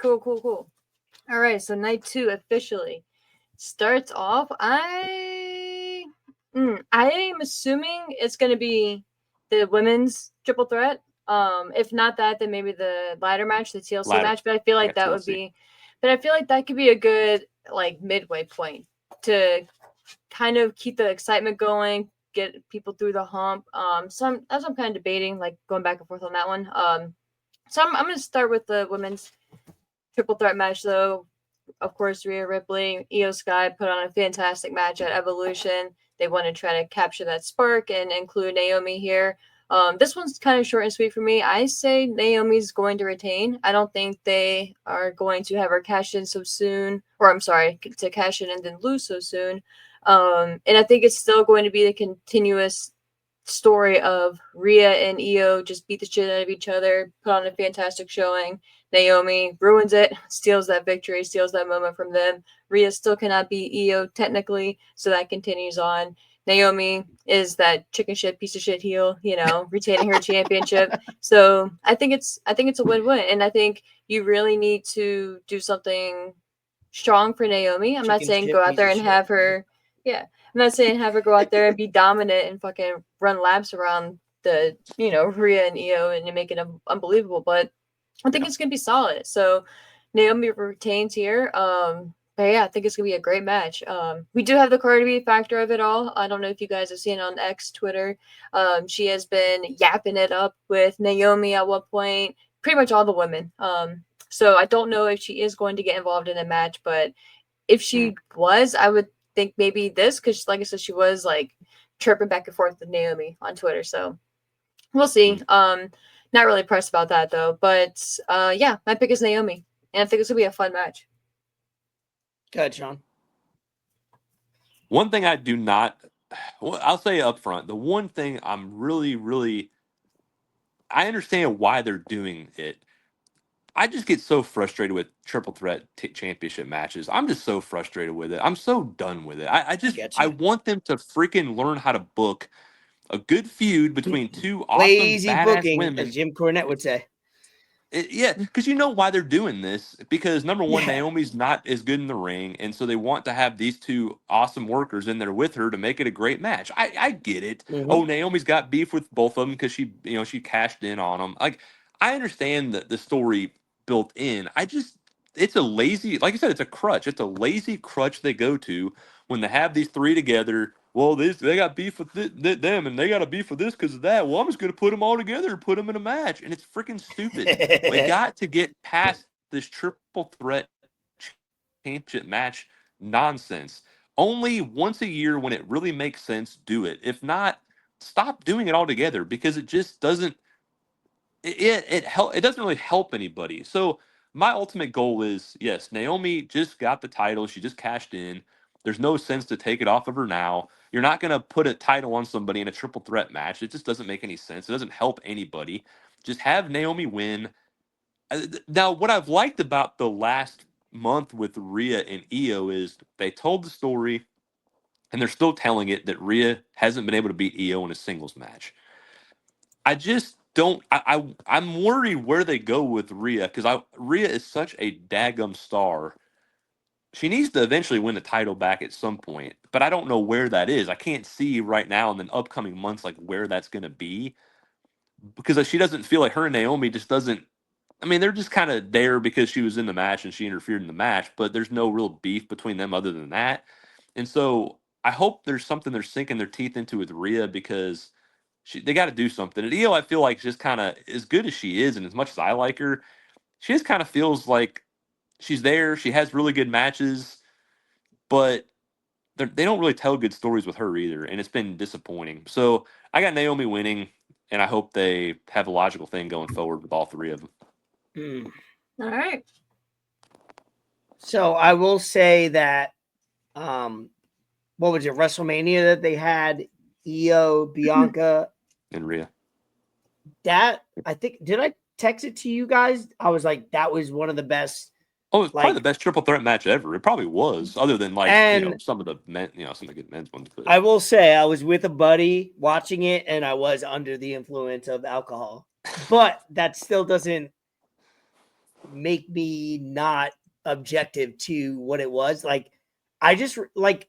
Cool. All right, so night 2 officially starts off. I am assuming it's going to be the women's triple threat. If not that, then maybe the ladder match, the TLC match. But I feel like that would be, but I feel like that could be a good like midway point to kind of keep the excitement going, get people through the hump. So I'm kind of debating, like going back and forth on that one. So I'm going to start with the women's triple threat match, though. Of course, Rhea Ripley, Io Sky put on a fantastic match at Evolution. They want to try to capture that spark and include Naomi here. This one's kind of short and sweet for me. I say Naomi's going to retain. I don't think they are going to have her cash in so soon, or I'm sorry, to cash in and then lose so soon. And I think it's still going to be the continuous story of Rhea and Io just beat the shit out of each other, put on a fantastic showing. Naomi ruins it, steals that victory, steals that moment from them. Rhea still cannot beat Io technically, so that continues on. Naomi is that chicken shit piece of shit heel, retaining her championship. So I think it's a win-win, and I think you really need to do something strong for Naomi. I'm not saying go out there and have her, I'm not saying have her go out there and be dominant and fucking run laps around the Rhea and Io and make it unbelievable, but I think it's gonna be solid. So Naomi retains here. But yeah, I think it's gonna be a great match. We do have the Cardi B factor of it all. I don't know if you guys have seen on X, Twitter. She has been yapping it up with Naomi at one point. Pretty much all the women. So I don't know if she is going to get involved in a match, but if she was, I would think maybe this, because like I said, she was like chirping back and forth with Naomi on Twitter. So we'll see. Not really pressed about that though, but yeah, my pick is Naomi, and I think it's gonna be a fun match. Go ahead, Sean. One thing I do not, well, I'll say up front, the one thing I'm really, I understand why they're doing it. I just get so frustrated with triple threat championship matches. I'm just so frustrated with it. I'm so done with it. I want them to freaking learn how to book a good feud between two awesome lazy badass booking, women, as Jim Cornette would say. Because you know why they're doing this. Because number one, Naomi's not as good in the ring, and so they want to have these two awesome workers in there with her to make it a great match. I get it. Mm-hmm. Oh, Naomi's got beef with both of them because she cashed in on them. Like, I understand the story built in. It's a lazy, like I said, it's a crutch. It's a lazy crutch they go to when they have these three together. Well, they got beef with them, and they got a beef with this because of that. Well, I'm just going to put them all together and put them in a match, and it's freaking stupid. We got to get past this triple threat championship match nonsense. Only once a year, when it really makes sense, do it. If not, stop doing it altogether, because it just doesn't. It doesn't really help anybody. So my ultimate goal is, yes, Naomi just got the title. She just cashed in. There's no sense to take it off of her now. You're not going to put a title on somebody in a triple threat match. It just doesn't make any sense. It doesn't help anybody. Just have Naomi win. Now, what I've liked about the last month with Rhea and Io is they told the story, and they're still telling it, that Rhea hasn't been able to beat Io in a singles match. I just don't. I'm worried where they go with Rhea, because Rhea is such a daggum star. She needs to eventually win the title back at some point, but I don't know where that is. I can't see right now in the upcoming months like where that's going to be, because she doesn't feel like her and Naomi just doesn't. I mean, they're just kind of there because she was in the match and she interfered in the match, but there's no real beef between them other than that. And so I hope there's something they're sinking their teeth into with Rhea, because they got to do something. And Io, I feel like, just kind of, as good as she is and as much as I like her, she just kind of feels like she's there. She has really good matches, but they don't really tell good stories with her either, and it's been disappointing. So I got Naomi winning, and I hope they have a logical thing going forward with all three of them. All right. So I will say that, what was it, WrestleMania that they had Io, Bianca, and Rhea? That, I think, did I text it to you guys? I was like, that was one of the best. Oh, it's probably the best triple threat match ever. It probably was, other than some of the men, some of the good men's ones. But I will say, I was with a buddy watching it, and I was under the influence of alcohol, but that still doesn't make me not objective to what it was. Like, I just like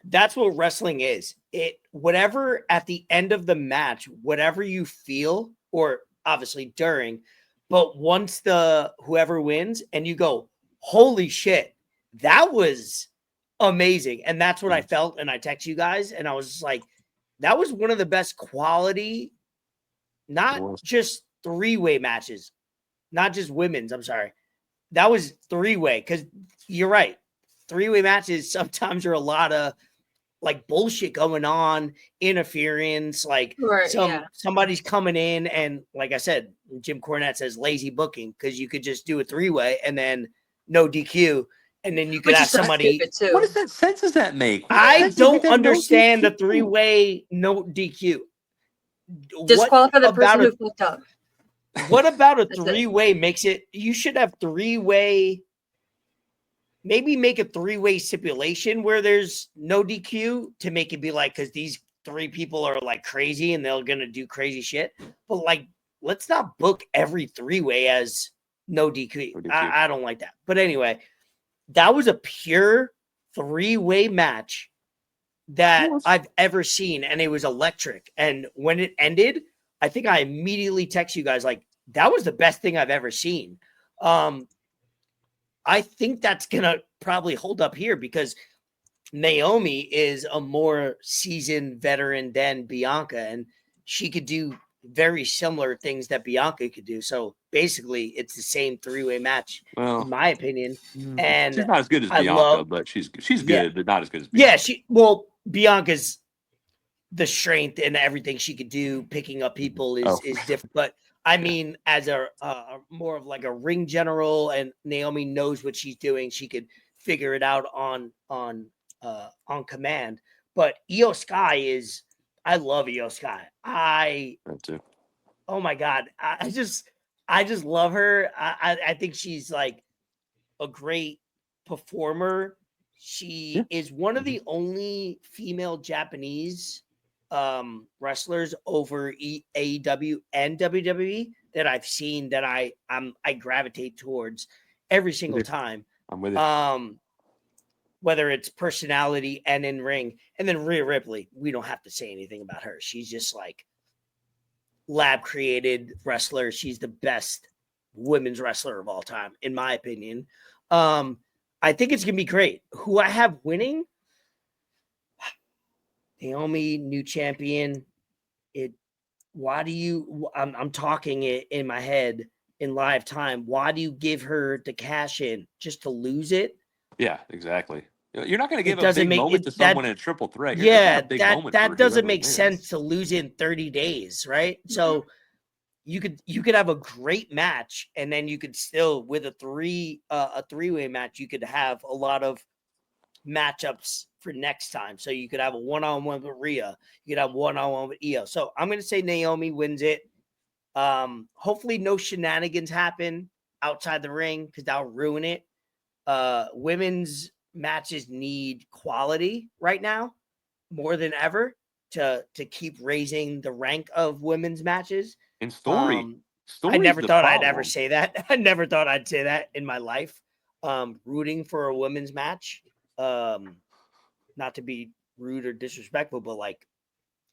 that's what wrestling is. It whatever at the end of the match, whatever you feel, or obviously during, but once the whoever wins and you go, holy shit, that was amazing. And that's what I felt. And I text you guys, and I was just like, that was one of the best quality, not just three-way matches, not just women's. I'm sorry. That was three-way, because you're right. Three-way matches sometimes are a lot of like bullshit going on, interference, like somebody's coming in, and like I said, Jim Cornette says lazy booking, because you could just do a three-way and then no DQ, and then you could have somebody. What does that sense does that make? I don't understand the three-way no DQ. Disqualify the person who fucked up. What about a three-way makes it? You should have three-way. Maybe make a three-way stipulation where there's no DQ to make it be like, because these three people are like crazy and they're gonna do crazy shit. But like, let's not book every three-way as no DQ. I don't like that. But anyway, that was a pure three-way match that I've ever seen, and it was electric. And when it ended, I think I immediately text you guys like, that was the best thing I've ever seen. I think that's going to probably hold up here, because Naomi is a more seasoned veteran than Bianca, and she could do very similar things that Bianca could do. So basically, it's the same three-way match, in my opinion. And she's not as good as Bianca, but she's good, but not as good as Bianca. Yeah, Bianca's the strength and everything she could do, picking up people is different. But I mean, as a more of like a ring general, and Naomi knows what she's doing. She could figure it out on command. But Io Sky is, I love Io Sky. Me too. Oh my God, I just love her. I think she's like a great performer. She is one of the only female Japanese wrestlers over AEW and WWE that I've seen that I gravitate towards every single time. I'm with you. Whether it's personality and in ring. And then Rhea Ripley, we don't have to say anything about her. She's just like lab created wrestler. She's the best women's wrestler of all time, in my opinion. I think it's gonna be great. Who I have winning? Naomi, new champion. I'm talking it in my head in live time. Why do you give her the cash in just to lose it? Yeah, exactly. You're not going to give a big moment to someone in a triple threat. That doesn't make sense to lose in 30 days, right? Mm-hmm. So you could have a great match, and then you could still, with a three-way match, you could have a lot of matchups for next time. So you could have a one-on-one with Rhea, you could have one-on-one with Io. So I'm gonna say Naomi wins it. Hopefully no shenanigans happen outside the ring, because that'll ruin it. Women's matches need quality right now more than ever to keep raising the rank of women's matches. And story. I never thought I'd ever say that. I never thought I'd say that in my life. Rooting for a women's match. Not to be rude or disrespectful, but like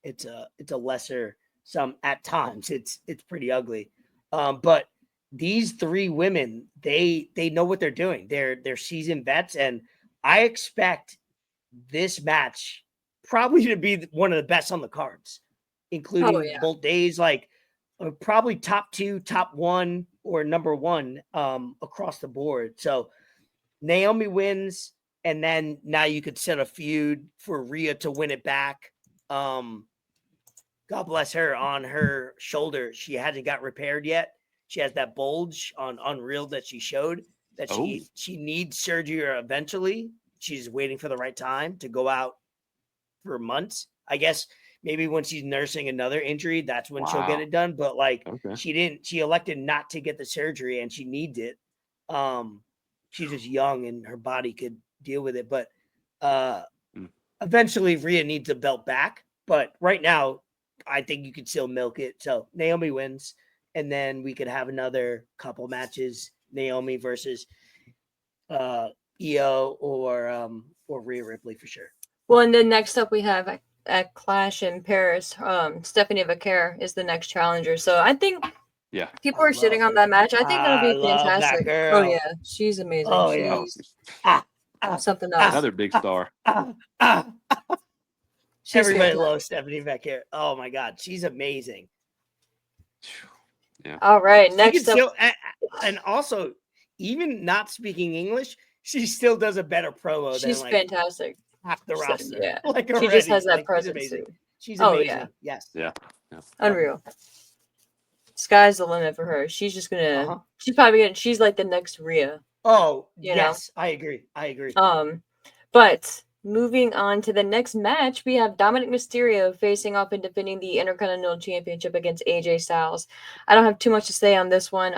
it's a lesser some at times. It's pretty ugly. But these three women, they know what they're doing. They're seasoned vets, and I expect this match probably to be one of the best on the cards, including both days. Like probably top 2, top 1, or number 1 across the board. So Naomi wins, and then now you could set a feud for Rhea to win it back. God bless her. On her shoulder, she hasn't got repaired yet. She has that bulge on Unreal that she showed that she needs surgery eventually. She's waiting for the right time to go out for months. I guess maybe when she's nursing another injury, that's when she'll get it done. But like she elected not to get the surgery, and she needs it. She's just young and her body could deal with it. But eventually Rhea needs the belt back. But right now, I think you could still milk it. So Naomi wins. and then we could have another couple matches, Naomi versus Io or Rhea Ripley for sure. Well, and then next up we have at Clash in Paris. Stephanie Vaquer is the next challenger. So I think people are shitting on that match. I think that'll be fantastic. Oh yeah, she's amazing. Oh yeah, she's something else. Another big star. Everybody loves Stephanie Vaquer. Oh my god, she's amazing. Yeah. All right, next up, still, and also, even not speaking English, she still does a better promo. She's than, fantastic. Half the roster. Yeah, like she just has that presence. She's amazing. She's amazing. Yes. Yeah. Unreal. Sky's the limit for her. She's just gonna. She's probably gonna. She's like the next Rhea. Oh yes, I agree. But moving on to the next match, we have Dominic Mysterio facing off and defending the Intercontinental Championship against AJ Styles. I don't have too much to say on this one.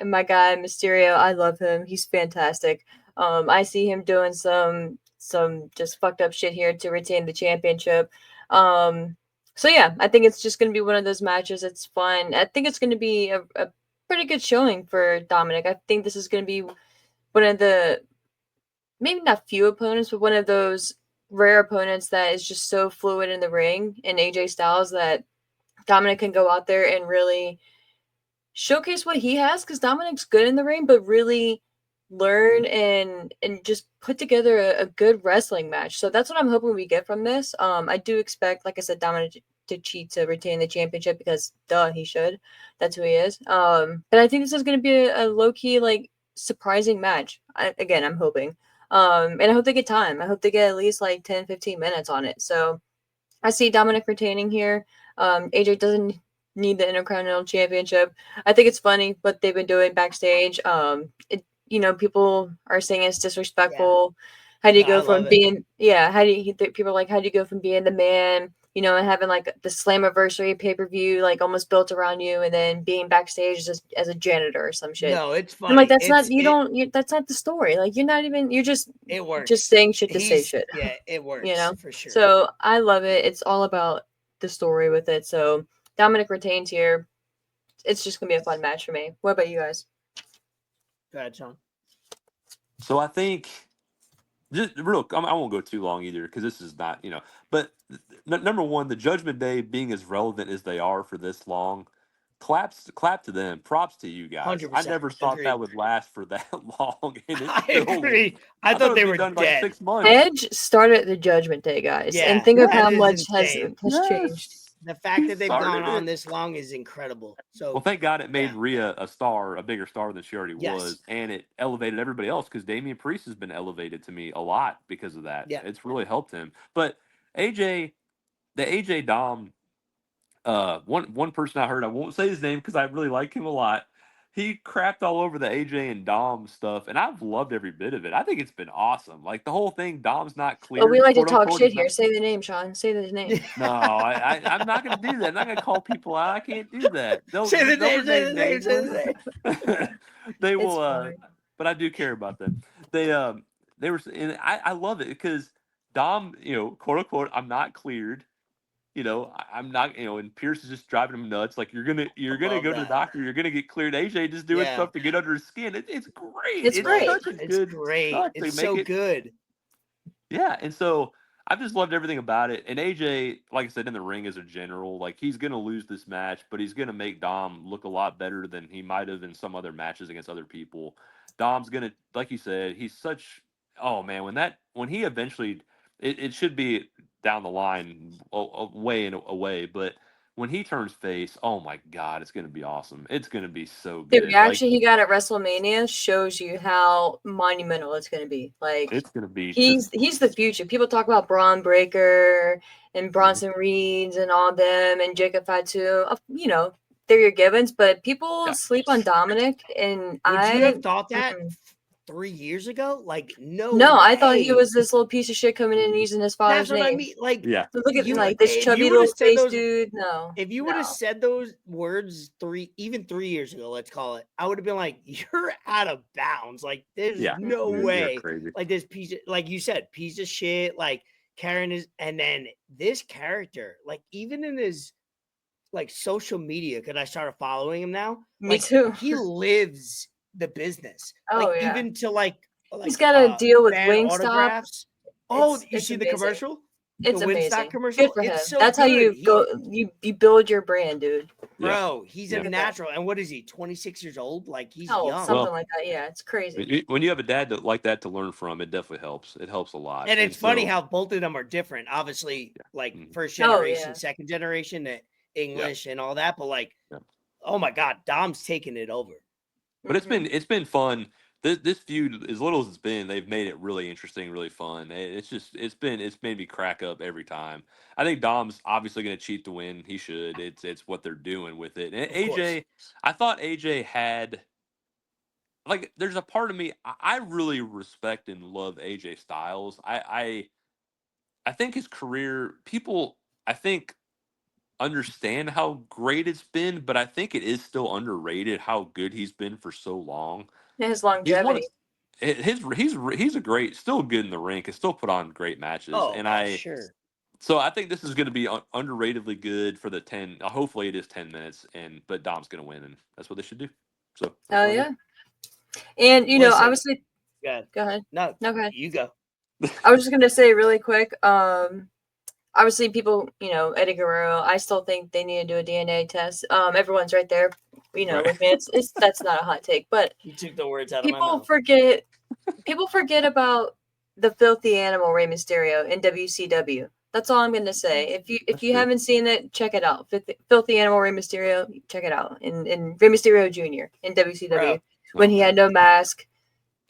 My guy Mysterio, I love him. He's fantastic. I see him doing some just fucked up shit here to retain the championship. So yeah, I think it's just gonna be one of those matches. It's fun. I think it's gonna be a pretty good showing for Dominic. I think this is gonna be one of the maybe not few opponents, but one of those rare opponents that is just so fluid in the ring in AJ Styles that Dominic can go out there and really showcase what he has, because Dominic's good in the ring, but really learn and just put together a good wrestling match. So that's what I'm hoping we get from this. I do expect, like I said, Dominic to cheat to retain the championship because he should. That's who he is. But I think this is going to be a low-key, like, surprising match. I'm hoping. And I hope they get time. I hope they get at least like 10, 15 minutes on it. So I see Dominic retaining here. AJ doesn't need the Intercontinental Championship. I think it's funny what they've been doing backstage. People are saying it's disrespectful. Yeah. How do you go from being people are like, how do you go from being the man, and having like the Slammiversary pay-per-view like almost built around you, and then being backstage as a janitor or some shit. No, it's funny. I'm like, that's that's not the story. Like, you're just it works. Just saying shit to say shit. Yeah, it works. For sure. So I love it. It's all about the story with it. So Dominic retains here. It's just gonna be a fun match for me. What about you guys? Go ahead, Sean. So I think, just real, I won't go too long either because this is not, but number one, the Judgment Day being as relevant as they are for this long, clap to them. Props to you guys. I never thought that would last for that long. And I agree. I thought they were done by 6 months. Edge started the Judgment Day, guys, and think of how much has changed. The fact that they've gone on this long is incredible. So, well, thank God it made Rhea a bigger star than she already was, and it elevated everybody else because Damian Priest has been elevated to me a lot because of that. Yeah, it's really helped him. But the AJ Dom, one person I heard, I won't say his name because I really like him a lot. He crapped all over the AJ and Dom stuff, and I've loved every bit of it. I think it's been awesome. Like the whole thing, Dom's not clear. Oh, we like to talk shit here. Say the name, Sean. Say the name. No, I'm not going to do that. I'm not going to call people out. I can't do that. Say the name. They will, but I do care about them. They were, and I love it because Dom, quote unquote, I'm not cleared. I'm not, and Pierce is just driving him nuts. Like you're gonna go to the doctor. You're gonna get cleared. AJ just doing stuff to get under his skin. It's great. It's great. It's great. It's so good. Yeah, and so I've just loved everything about it. And AJ, like I said, in the ring as a general, like he's gonna lose this match, but he's gonna make Dom look a lot better than he might have in some other matches against other people. Dom's gonna, like you said, he's such. Oh man, when he eventually, it should be down the line way and away, but when he turns face, oh my God, it's going to be awesome. It's going to be so good. The reaction he got at WrestleMania shows you how monumental it's going to be. Like it's going to be. He's the future. People talk about Braun Breaker and Bronson Reeds and all them and Jacob Fatu. They're your givens, but people sleep on Dominic. And Would you have thought that 3 years ago? Like, no, I thought he was this little piece of shit coming in and using his father's name. That's what I mean. Like, look at like this chubby little face dude. No, if you would have said those words 3 years ago, let's call it, I would have been like, you're out of bounds. Like, there's no way. Like this piece of, like you said, piece of shit. Like Karen is, and then this character, like even in his like social media because I started following him now. Me Like too. he lives the business. Oh, Like yeah. even to like He's got a deal with fan Wingstop. autographs. Oh, you It's see the amazing. commercial? It's The Winstock amazing. commercial? Good for him. It's so That's how good. you build your brand, dude. Yeah. Bro, he's a Look at that. natural. And what is he? 26 years old? Like he's Oh, young. something Well, like that. Yeah, it's crazy. when you have a dad like that to learn from, it definitely helps. It helps a lot. And it's funny so, how both of them are different. Obviously, like Mhm. first Oh, generation, yeah. second generation, the English and all that. But like, Yeah. oh my God, Dom's taking it over. But Mhm. it's been fun. This feud, as little as it's been, they've made it really interesting, really fun. It's made me crack up every time. I think Dom's obviously going to cheat to win. He should. It's what they're doing with it. And Of course. AJ, I thought AJ had like. There's a part of me I really respect and love AJ Styles. I think his career people I think understand how great it's been, but I think it is still underrated how good he's been for so long. His He's one of longevity. he's a great, still good in the ring, can still put on great matches, Oh, and for sure. so I think this is going to be underratedly good for the 10. Hopefully, it is 10 minutes, but Dom's going to win, and that's what they should do. So, Oh yeah. And Listen, obviously, Good. go ahead. No, No, go ahead. you go. I was just gonna say really quick. Obviously, people, Eddie Guerrero. I still think they need to do a DNA test. Everyone's right there, Right. with me. It's that's not a hot take, but You took the words out of my people mouth. forget about the filthy animal Rey Mysterio in WCW. That's all I'm gonna say. If That's you true. haven't seen it, check it out. Filthy animal Rey Mysterio, check it out. In Rey Mysterio Jr. in WCW Bro, when Oh, he man. had no mask,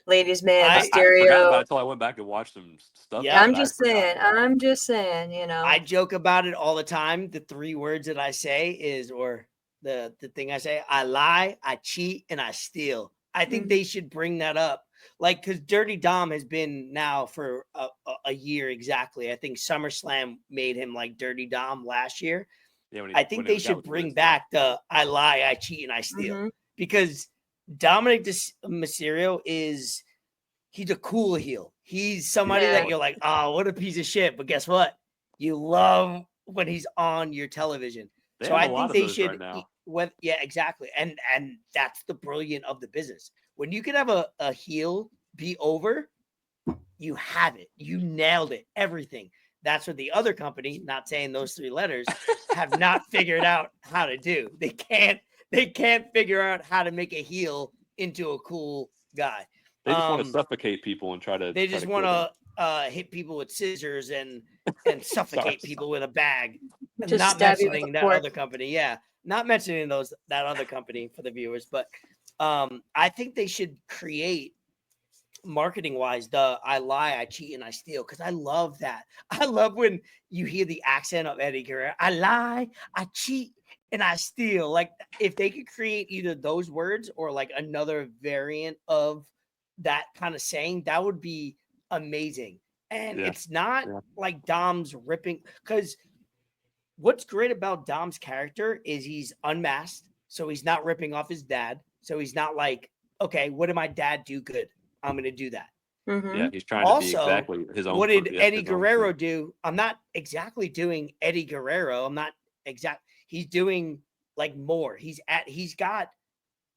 ladies man I I forgot about it Mysterio. until I went back and watched some stuff. Yeah. I'm But I just forgot saying. about it. I'm just saying. I joke about it all the time. The three words that I say or the thing I say, I lie, I cheat, and I steal. I think Mhm. they should bring that up. Like, because Dirty Dom has been now for a year exactly. I think SummerSlam made him like Dirty Dom last year. Yeah, I think they should bring back the I lie, I cheat, and I steal. Mhm. Because Dominic Mysterio he's a cool heel. He's somebody Yeah. that you're like, oh, what a piece of shit. But guess what? You love when he's on your television. They So have I a lot think of they those should right now. yeah, exactly. And that's the brilliant of the business. When you can have a heel be over, you have it. You nailed it. Everything. That's what the other company, not saying those three letters, have not figured out how to do. They can't figure out how to make a heel into a cool guy. They just want to suffocate people and try to. They just want to hit people with scissors and suffocate people with a bag. Just Not stab you with mentioning a that fork. other company. Yeah, not mentioning that other company for the viewers, but I think they should create marketing wise the I lie, I cheat, and I steal, because I love that. I love when you hear the accent of Eddie Guerrero. I lie, I cheat, and I steal. Like if they could create either those words or like another variant of that kind of saying, that would be amazing. And Yeah. it's not Yeah. like Dom's ripping, because what's great about Dom's character is he's unmasked, so he's not ripping off his dad. So he's not like, okay, what did my dad do good? I'm going to do that. Mhm. Yeah, he's trying to be Also, exactly his own. what did Eddie his own Guerrero thing. do? I'm not exactly doing Eddie Guerrero. I'm not exact. He's doing like more. He's a He's at a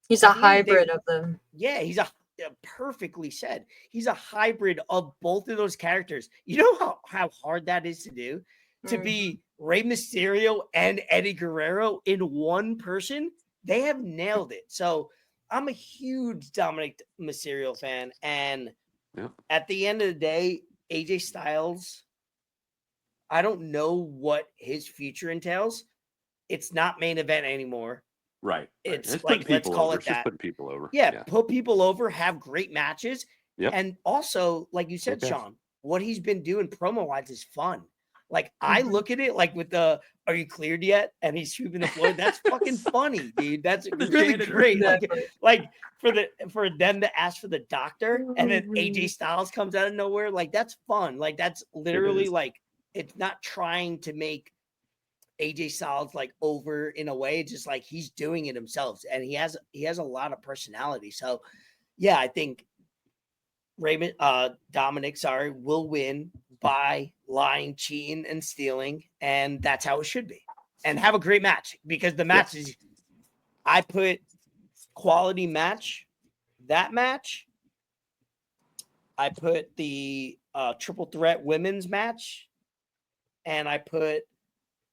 the end of the day, hybrid of them. yeah, he's perfectly said. He's a hybrid of both of those characters. You know how hard that is to do? To Mhm. be Rey Mysterio and Eddie Guerrero in one person. They have nailed it. So I'm a huge Dominic Mysterio fan. And Yep. at the end of the day, AJ Styles, I don't know what his future entails. It's not main event anymore. Right. It's It's like, putting let's people call over. it It's just that. putting people over. Yeah, put people over, have great matches. Yep. And also, like you said, Okay. Sean, what he's been doing promo wise is fun. Like I Mhm. look at it like with the "Are you cleared yet?" and he's sweeping the floor. That's fucking funny, dude. That's The really janitor. great. Exactly. Like for them to ask for the doctor and then Mhm. AJ Styles comes out of nowhere. Like that's fun. Like that's literally is. like it's not trying to make AJ Styles like over in a way. It's just like he's doing it himself, and he has a lot of personality. So yeah, I think Dominic, will win by lying, cheating, and stealing, and that's how it should be. and have a great match, because the match is, I put quality match, that match. I put the triple threat women's match, and I put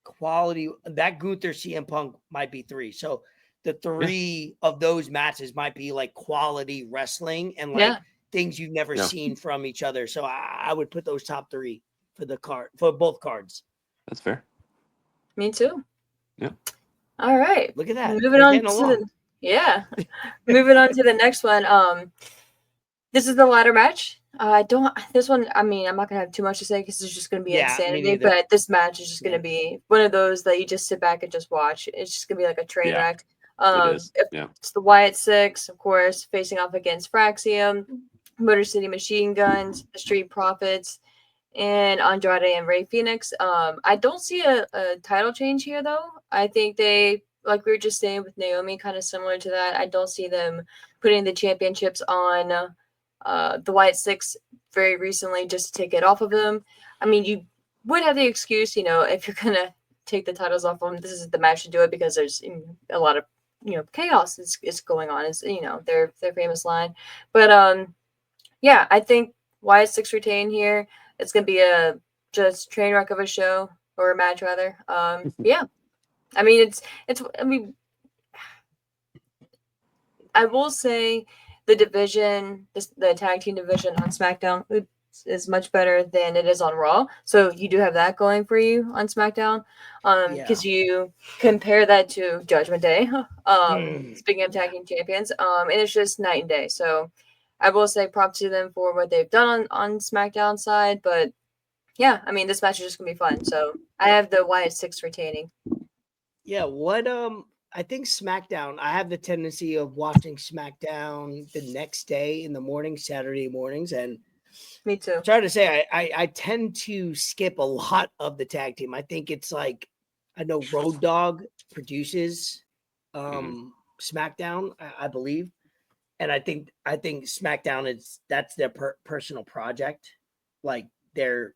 quality, that Gunther CM Punk might be 3. So the 3 of those matches might be like quality wrestling and like things you've never seen from each other. So I would put those top 3 for the card, for both cards. That's fair. Me too. Yeah. All right. Look at that. Moving on to moving on to the next one. This is the ladder match. This one, I mean, I'm not going to have too much to say because it's just going to be insanity, but this match is just going to be one of those that you just sit back and just watch. It's just going to be like a train wreck. It is. It's the Wyatt Six, of course, facing off against Fraxium, Motor City Machine Guns, the Street Profits, and Andrade and Rey Fenix. I don't see a title change here, though. I think they, like we were just saying with Naomi, kind of similar to that. I don't see them putting the championships on the Wyatt Six very recently just to take it off of them. I mean, you would have the excuse, if you're going to take the titles off of them, this is the match to do it because there's a lot of, chaos is going on. It's, their famous line. But, I think Wyatt Six retain here. It's going to be a just train wreck of a show, or a match rather. Yeah. I mean, I will say the division, the tag team division on SmackDown is much better than it is on Raw. So you do have that going for you on SmackDown. Because you compare that to Judgment Day. Speaking of tag team champions, and it's just night and day. So I will say props to them for what they've done on SmackDown side, but yeah, I mean, this match is just gonna be fun. So I have the Wyatt Six retaining. Yeah, I think SmackDown, I have the tendency of watching SmackDown the next day in the morning, Saturday mornings. And me too. I'm trying to say, I tend to skip a lot of the tag team. I think it's like, I know Road Dogg produces SmackDown, I believe. And I think SmackDown that's their personal project. Like they're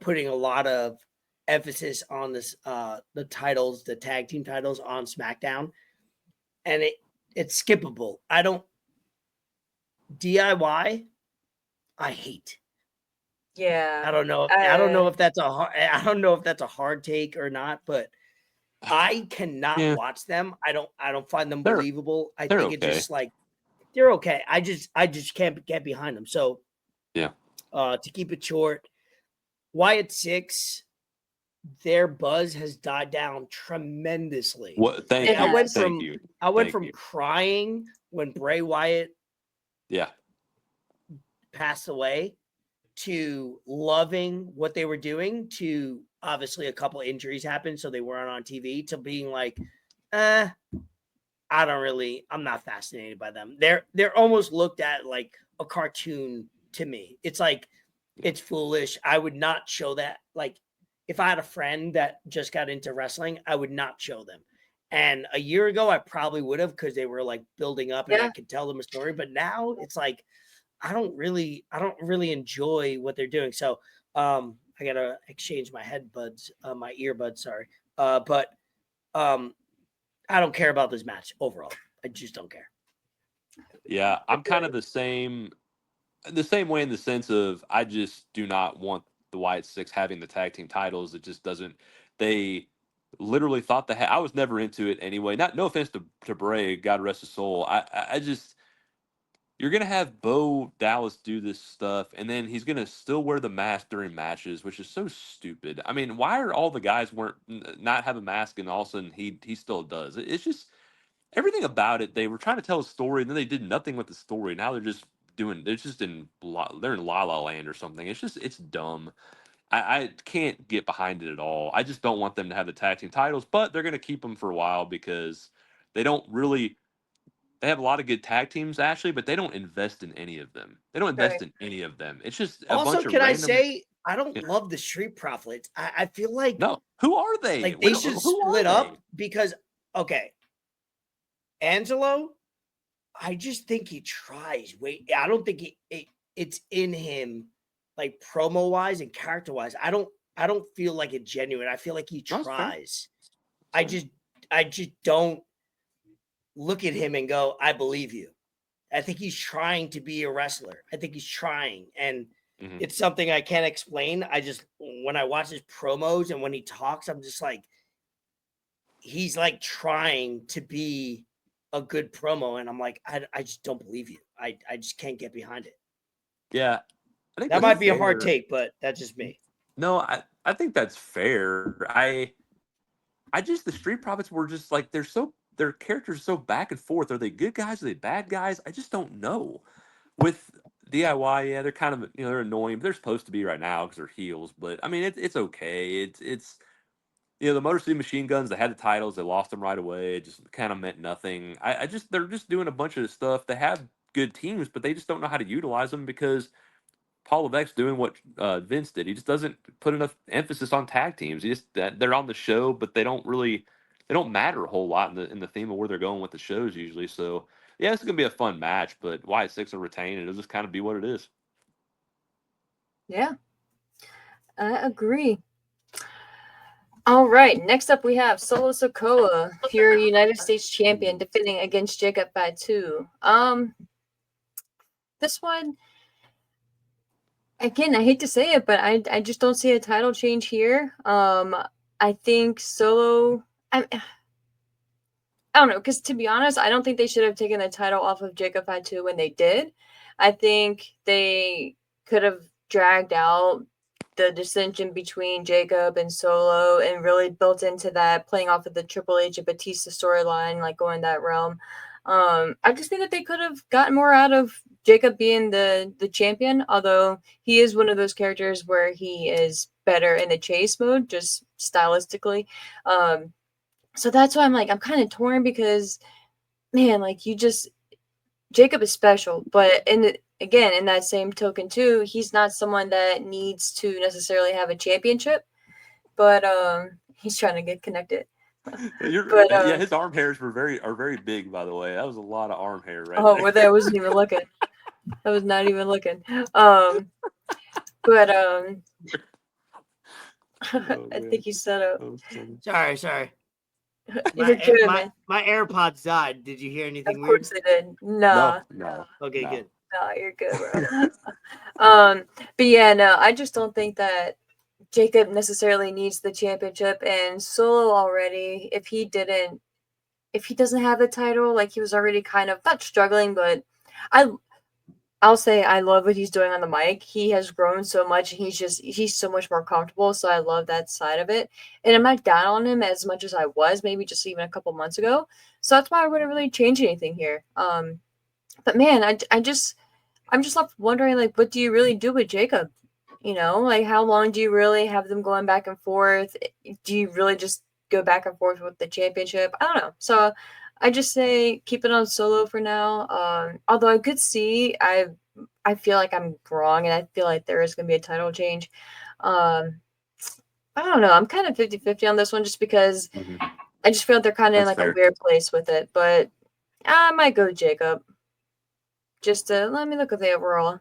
putting a lot of emphasis on this, the titles, the tag team titles on SmackDown, and it's skippable. I don't DIY. I hate. Yeah, I don't know. I don't know if that's a hard take or not, but I cannot watch them. I don't find them believable. I think it's just like they're okay. I just can't get behind them. So to keep it short, Wyatt Six, their buzz has died down tremendously. I went from crying when Bray Wyatt passed away to loving what they were doing, to obviously a couple injuries happened, so they weren't on TV, to being like, I'm not fascinated by them. They're almost looked at like a cartoon to me. It's like, it's foolish. I would not show that. Like, if I had a friend that just got into wrestling, I would not show them. And a year ago, I probably would have, because they were like building up and I could tell them a story. But now it's like, I don't really enjoy what they're doing. So I gotta exchange my my earbuds. Sorry. But I don't care about this match overall. I just don't care. Yeah, I'm kind of the same way, in the sense of I just do not want the Wyatt Six having the tag team titles. It just doesn't. They literally thought I was never into it anyway. No offense to Bray, God rest his soul. I just, you're gonna have Bo Dallas do this stuff, and then he's gonna still wear the mask during matches, which is so stupid. I mean, why are all the guys not have a mask, and all of a sudden he still does? It's just everything about it. They were trying to tell a story, and then they did nothing with the story. Now they're just in La La Land or something. It's dumb. I can't get behind it at all. I just don't want them to have the tag team titles, but they're going to keep them for a while because they have a lot of good tag teams, actually, but they don't invest in any of them. It's just a bunch of Can I say, I don't love the Street Profits. I feel like, no, who are they? Like they should split up, because Angelo, I just think he tries. I don't think it's in him, like promo wise and character wise. I don't I don't feel like it genuine. I feel like he That's fair. tries. I just don't look at him and go, I believe you. I think he's trying to be a wrestler. I think he's trying, and it's something I can't explain. I just, when I watch his promos and when he talks, I'm just like, he's like trying to be a good promo, and I'm like, I just don't believe you. I just can't get behind it. Yeah, I think That that's might be a hard fair. take, but that's just me. No, I think that's fair. I just the Street Profits were just like their characters are so back and forth. Are they good guys? Are they bad guys? I just don't know. With DIY, yeah, they're kind of they're annoying, but they're supposed to be right now because they're heels. But I mean, it's okay. It's the Motor City Machine Guns. They had the titles. They lost them right away. It just kind of meant nothing. I just they're just doing a bunch of stuff. They have good teams, but they just don't know how to utilize them because Paul Levesque's doing what Vince did. He just doesn't put enough emphasis on tag teams. He just they're on the show, but they don't matter a whole lot in the theme of where they're going with the shows usually. So yeah, it's gonna be a fun match, but Wyatt Six will retain, and it'll just kind of be what it is. Yeah, I agree. All right, next up we have Solo Sikoa, your United States champion, defending against Jacob Fatu. This one, again, I hate to say it, but I just don't see a title change here. I think Solo, I don't know, because to be honest, I don't think they should have taken the title off of Jacob Fatu when they did. I think they could have dragged out the dissension between Jacob and Solo and really built into that, playing off of the Triple H and Batista storyline, like going that realm. I just think that they could have gotten more out of Jacob being the champion, although he is one of those characters where he is better in the chase mode, just stylistically. So that's why I'm kind of torn because, man, like Jacob is special, but again, in that same token too, he's not someone that needs to necessarily have a championship, but he's trying to get connected. But Yeah, his arm hairs are very big, by the way. That was a lot of arm hair right oh, there. well, there I wasn't even looking. I was not even looking. But Oh, I man. think he's set up. That was funny. Sorry. You're good, man. My AirPods died. Did you hear Of anything weird? course they did. Nah. No. Okay, No. good. Nah, you're good, bro. But yeah, no, I just don't think that Jacob necessarily needs the championship, and Solo already, if he doesn't have the title, like he was already kind of not struggling, but I'll say I love what he's doing on the mic. He has grown so much, and he's so much more comfortable. So I love that side of it. And I'm not down on him as much as I was maybe just even a couple months ago. So that's why I wouldn't really change anything here. But man, I'm just left wondering, like, what do you really do with Jacob? Like, how long do you really have them going back and forth? Do you really just go back and forth with the championship? I don't know. So I just say keep it on Solo for now. Although I could see, I feel like I'm wrong, and I feel like there is going to be a title change. Um, I don't know. I'm kind of 50-50 on this one just because I just feel like they're kind of in That's like a fair. weird place with it. But I might go Jacob. Just let me look at the overall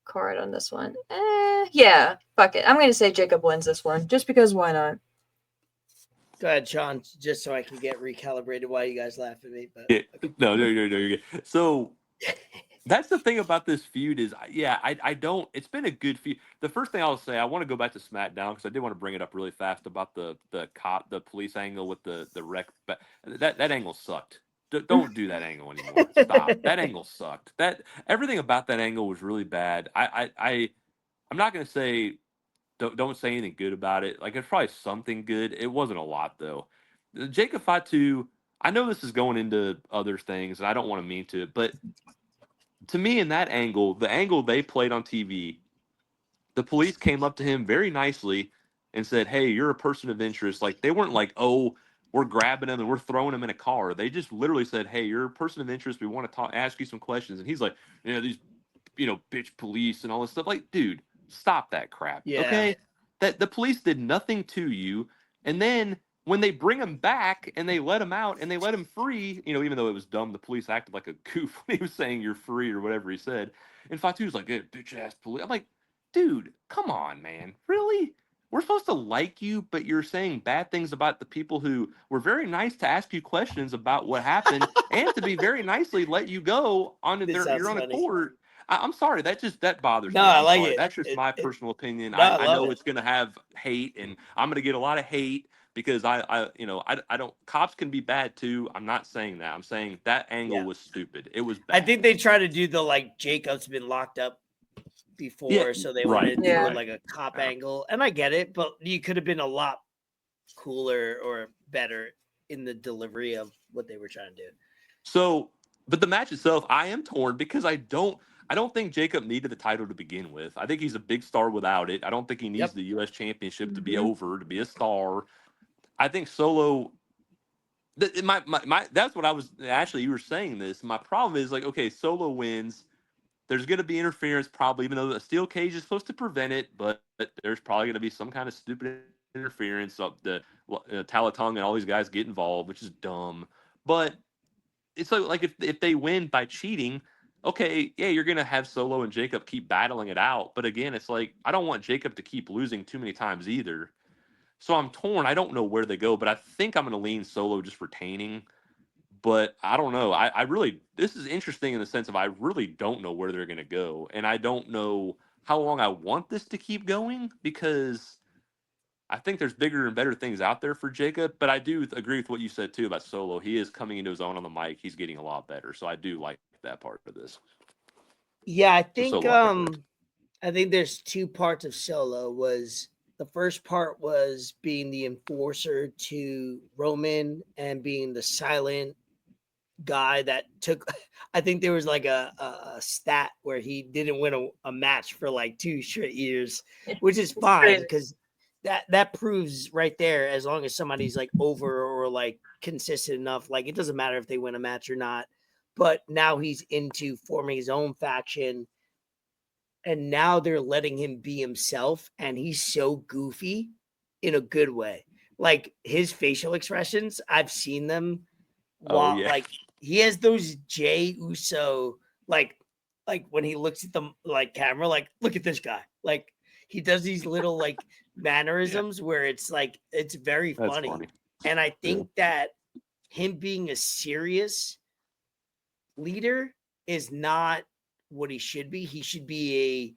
card on this one. Yeah, fuck it. I'm gonna say Jacob wins this one, just because why not? Go ahead, Sean, just so I can get recalibrated while you guys laugh at me. But Yeah. No, you're good. So that's the thing about this feud is, I don't. It's been a good feud. The first thing I'll say, I want to go back to SmackDown because I did want to bring it up really fast about the police angle with the wreck. But that angle sucked. Don't do that angle anymore. Stop. That angle sucked. That everything about that angle was really bad. I'm not gonna say don't say anything good about it. Like it's probably something good. It wasn't a lot though. Jacob Fatu. I know this is going into other things, and I don't want to mean to, but to me, in that angle, the angle they played on TV, the police came up to him very nicely and said, "Hey, you're a person of interest." Like they weren't like, "Oh, we're grabbing him and we're throwing him in a car." They just literally said, "Hey, you're a person of interest. We want to ask you some questions." And he's like, these, bitch police and all this stuff." Like, dude, stop that crap. Yeah. Okay, that the police did nothing to you, and then when they bring him back and they let him out and they let him free, even though it was dumb, the police acted like a goof when he was saying you're free or whatever he said. And Fatu's like, "Hey, bitch ass police." I'm like, dude, come on, man. Really? we're supposed to like you, but you're saying bad things about the people who were very nice to ask you questions about what happened and to be very nicely let you go on This sounds your own funny. accord. I'm sorry, that bothers No, me. I I'm like sorry. it. That's just my personal opinion. No, I I love know it. it's gonna have hate, and I'm gonna get a lot of hate because I don't. Cops can be bad too. I'm not saying that. I'm saying that angle was stupid. It was bad. I think they try to do the like Jacob's been locked up before, Yeah, so they right, wanted to do right. like a cop angle, and I get it, but you could have been a lot cooler or better in the delivery of what they were trying to do. So, but the match itself, I am torn because I don't think Jacob needed the title to begin with. I think he's a big star without it. I don't think he needs Yep. the U.S. Championship to be Mhm. over to be a star. I think Solo. That's what I was actually. You were saying this. My problem is like, okay, Solo wins. There's going to be interference, probably, even though the steel cage is supposed to prevent it. But there's probably going to be some kind of stupid interference of the Talatung and all these guys get involved, which is dumb. But it's like if they win by cheating, okay, yeah, you're gonna have Solo and Jacob keep battling it out. But again, it's like I don't want Jacob to keep losing too many times either. So I'm torn. I don't know where they go, but I think I'm gonna lean Solo just retaining. But I don't know. I really this is interesting in the sense of I really don't know where they're gonna go, and I don't know how long I want this to keep going because I think there's bigger and better things out there for Jacob, but I do agree with what you said too about Solo. He is coming into his own on the mic. He's getting a lot better, so I do like that part of this. Yeah, So Solo, I think wins. I think there's two parts of Solo. Was the first part was being the enforcer to Roman and being the silent guy that took. I think there was like a stat where he didn't win a match for like 2 straight years, which is It's fine crazy. because that proves right there, as long as somebody's like over or like consistent enough, like it doesn't matter if they win a match or not. But now he's into forming his own faction, and now they're letting him be himself, and he's so goofy in a good way. Like his facial expressions, I've seen them Oh while yeah, like he has those Jay Uso like when he looks at the like camera, like look at this guy. Like he does these little like yeah, mannerisms where it's like it's very that's funny. funny. And I Yeah. think that him being a serious leader is not what he should be. He should be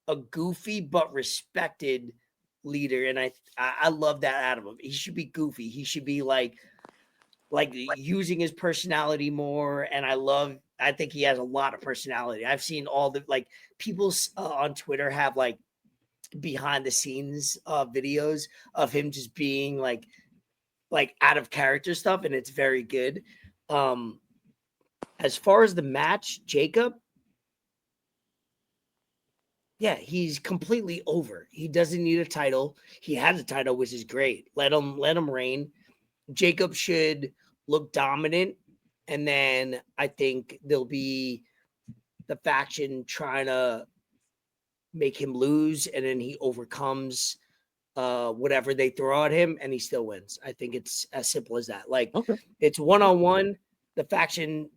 a goofy but respected leader, and I love that out of him. He should be goofy. He should be like using his personality more. And I think he has a lot of personality. I've seen all the like people on Twitter have like behind the scenes videos of him just being like out of character stuff, and it's very good. Um, as far as the match, Jacob, yeah, he's completely over. He doesn't need a title. He has a title, which is great. Let him reign. Jacob should look dominant, and then I think there'll be the faction trying to make him lose, and then he overcomes whatever they throw at him, and he still wins. I think it's as simple as that. Like Okay. it's 1-on-1. The faction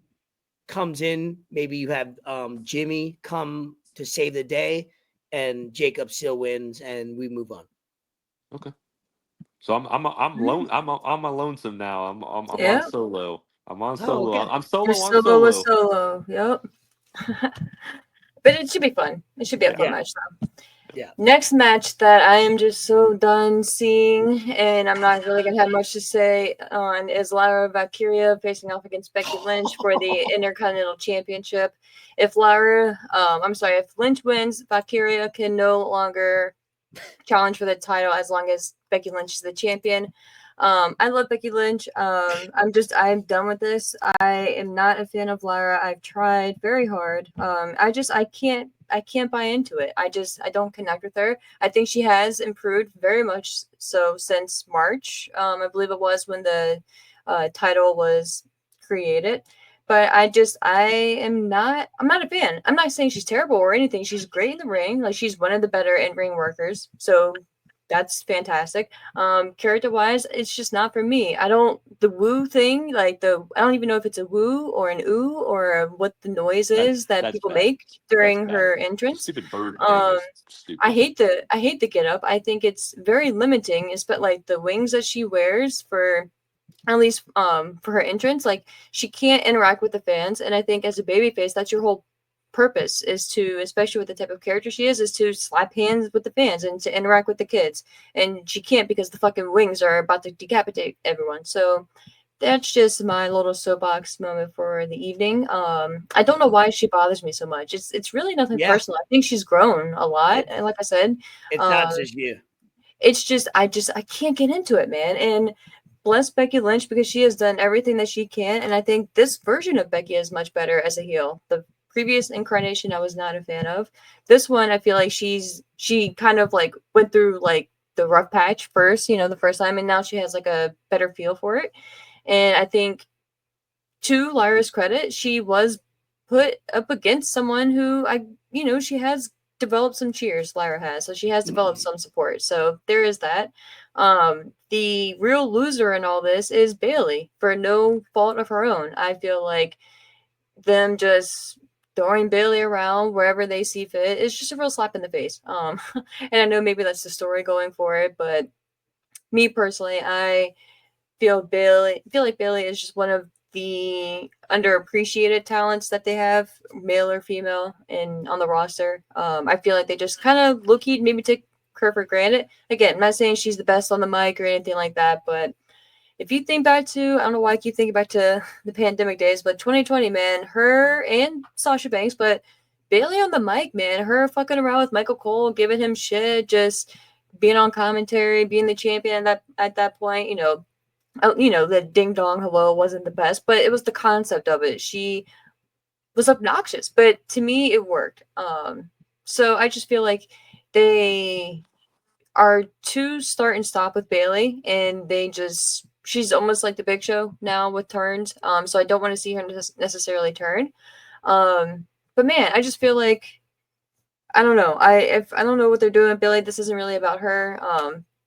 comes in. Maybe you have Jimmy come to save the day, and Jacob still wins, and we move on. Okay. So I'm a lonesome now. I'm on Yeah. Solo. I'm on Oh, Solo. okay. I'm Your Solo on Solo was Solo. Solo. Yep. But it should be fun. It should be a fun Yeah. match, though. Yeah. Next match that I am just so done seeing, and I'm not really gonna have much to say on, is Lara Valkyria facing off against Becky Lynch for the Intercontinental Championship. If Lynch wins, Valkyria can no longer challenge for the title as long as Becky Lynch is the champion. I love Becky Lynch. I'm done with this. I am not a fan of Lara. I've tried very hard. I can't buy into it. I don't connect with her. I think she has improved very much so since March. I believe it was when the title was created. But I'm not a fan. I'm not saying she's terrible or anything. She's great in the ring. Like she's one of the better in-ring workers. So that's fantastic. Character wise, it's just not for me. The woo thing, like I don't even know if it's a woo or an ooh or what the noise is that That's people bad. make That's during bad. her The entrance. stupid bird thing Um, is stupid. I hate the get up. I think it's very limiting. It's but like the wings that she wears for at least for her entrance, like she can't interact with the fans, and I think as a babyface, that's your whole purpose is to, especially with the type of character she is to slap hands with the fans and to interact with the kids, and she can't because the fucking wings are about to decapitate everyone. So that's just my little soapbox moment for the evening. I don't know why she bothers me so much. It's really nothing Yeah, personal. I think she's grown a lot, it, and like I said, it's not um, just you. it's just I can't get into it, man. And bless Becky Lynch because she has done everything that she can, and I think this version of Becky is much better as a heel. The previous incarnation I was not a fan of. This one I feel like she kind of like went through like the rough patch first, the first time, and now she has like a better feel for it. And I think to Lyra's credit, she was put up against someone who she has developed some cheers. Lyra has, so she has developed some support. So there is that. The real loser in all this is Bailey for no fault of her own. I feel like them just throwing Bailey around wherever they see fit is just a real slap in the face. And I know maybe that's the story going for it, but me personally, I feel like Bailey is just one of the underappreciated talents that they have, male or female, in on the roster. I feel like they just kind of look key maybe take her for granted. Again, I'm not saying she's the best on the mic or anything like that, but if you think back to, I don't know why I keep thinking back to the pandemic days, but 2020, man, her and Sasha Banks, but Bailey on the mic, man, her fucking around with Michael Cole, giving him shit, just being on commentary, being the champion at that point, the ding dong hello wasn't the best, but it was the concept of it. She was obnoxious, but to me it worked. So I just feel like they are too start and stop with Bailey, and she's almost like the Big Show now with turns. So I don't want to see her necessarily turn. But man, I just feel like I don't know. I don't know what they're doing with Billy. This isn't really about her.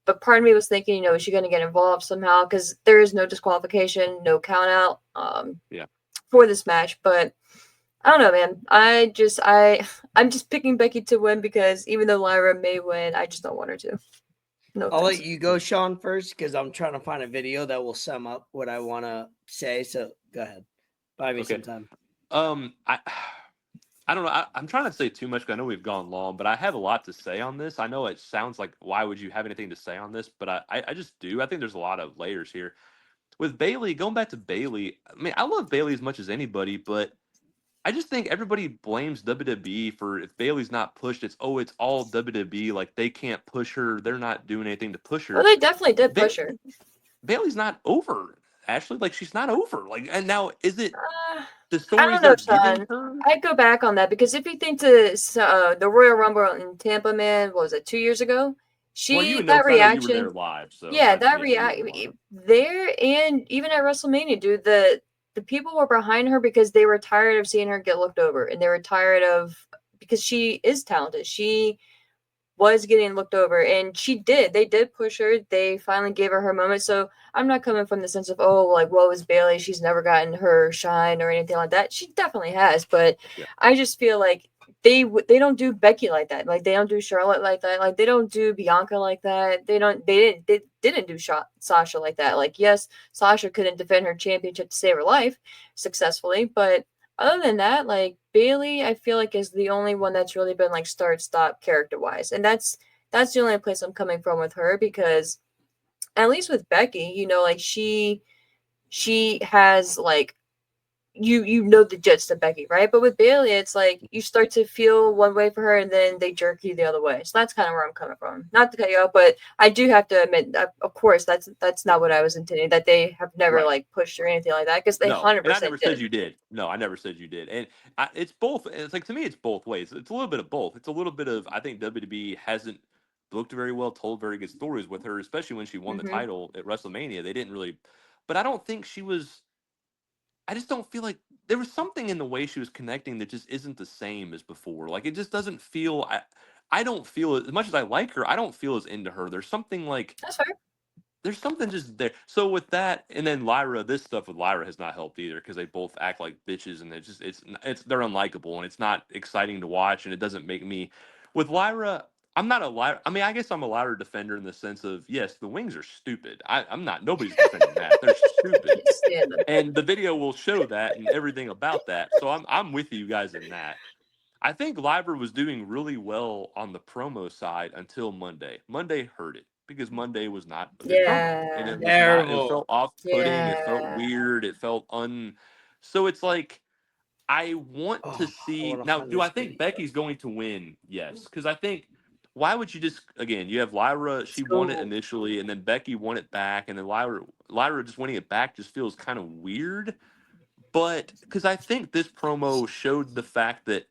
But part of me was thinking, is she going to get involved somehow? Because there is no disqualification, no count out Yeah. for this match. But I don't know, man. I'm just picking Becky to win because even though Lyra may win, I just don't want her to. No I'll offense. let you go, Sean, first because I'm trying to find a video that will sum up what I want to say. So go ahead. Buy me some time. I don't know. I'm trying not to say too much because I know we've gone long, but I have a lot to say on this. I know it sounds like, why would you have anything to say on this? But I just do. I think there's a lot of layers here. With Bailey, going back to Bailey, I mean, I love Bailey as much as anybody, but I just think everybody blames WWE for if Bailey's not pushed, it's all WWE. Like they can't push her. They're not doing anything to push Well, her. they definitely did push her. Bailey's not over, Ashley. Like she's not over. Like, and now is it the I stories don't know, they're giving Sean. her? I go back on that because if you think to the Royal Rumble in Tampa, man, what was it 2 years ago? Well, you would know That because I know you were there reaction, live. So yeah, that's that yeah, you were react there live. there, and even at WrestleMania, dude, the people were behind her because they were tired of seeing her get looked over, and they were tired of because she is talented. She was getting looked over, and they did push her. They finally gave her moment. So I'm not coming from the sense of, oh, like, woe is Bailey, she's never gotten her shine or anything like that. She definitely has, but Yeah. I just feel like they don't do Becky like that. Like they don't do Charlotte like that. Like they don't do Bianca like that. They didn't do Sasha like that. Like, yes, Sasha couldn't defend her championship to save her life successfully, but other than that, like Bailey, I feel like is the only one that's really been like start stop character wise, and that's the only place I'm coming from with her because at least with Becky, like she has like you know the jets to Becky, right? But with Bailey, it's like you start to feel one way for her, and then they jerk you the other way. So that's kind of where I'm coming from. Not to cut you off, but I do have to admit, that, of course, that's not what I was intending. That they have never like pushed or anything like that because they No, and I 100% never did. said you did. No, I never said you did. And it's both. It's like to me, it's both ways. It's a little bit of both. It's a little bit of I think WWE hasn't booked very well, told very good stories with her, especially when she won the Mm-hmm. title at WrestleMania. They didn't really, but I don't think she was. I just don't feel like there was something in the way she was connecting that just isn't the same as before. Like it just doesn't feel. I don't feel as much as I like her. I don't feel as into her. There's something like That's fair. there's something just there. So with that, and then Lyra, this stuff with Lyra has not helped either because they both act like bitches, and it's they're unlikable, and it's not exciting to watch, and it doesn't make me. With Lyra, I'm not a Lyra. I mean, I guess I'm a Lyra defender in the sense of yes, the wings are stupid. I'm not. Nobody's defending that. They're stupid, Can't stand them. and the video will show that and everything about that. So I'm with you guys in that. I think Liver was doing really well on the promo side until Monday. Monday hurt it because Monday was not a good promo. And Yeah. it was not, it Terrible. felt off-putting, it felt Yeah. weird, it felt so it's like I want to Oh, I see want to now, find do this I think video. Becky's going to win? Yes. Because I think why would you just again you have Lyra, she won it So initially, and then Becky won it back, and then Lyra just winning it back just feels kind of weird. But because I think this promo showed the fact that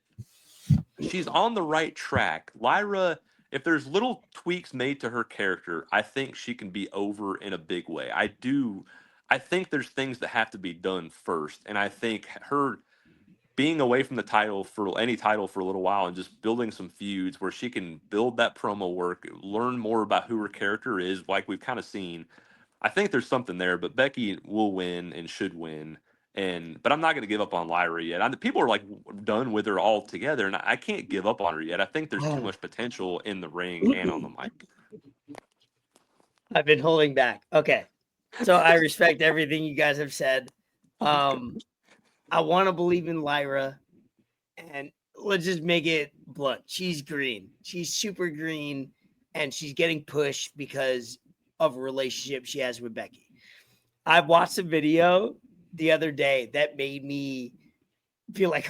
she's on the right track. Lyra, if there's little tweaks made to her character, I think she can be over in a big way. I do. I think there's things that have to be done first. And I think her being away from the title for any title for a little while and just building some feuds where she can build that promo work, learn more about who her character is, like we've kind of seen. I think there's something there, but Becky will win and should win. But I'm not going to give up on Lyra yet. People are like done with her altogether, and I can't give up on her yet. I think there's too Oh. much potential in the ring and on the mic. I've been holding back. Okay. So I respect everything you guys have said. I want to believe in Lyra, and let's just make it blunt. She's green. She's super green, and she's getting pushed because of a relationship she has with Becky. I watched a video the other day that made me feel like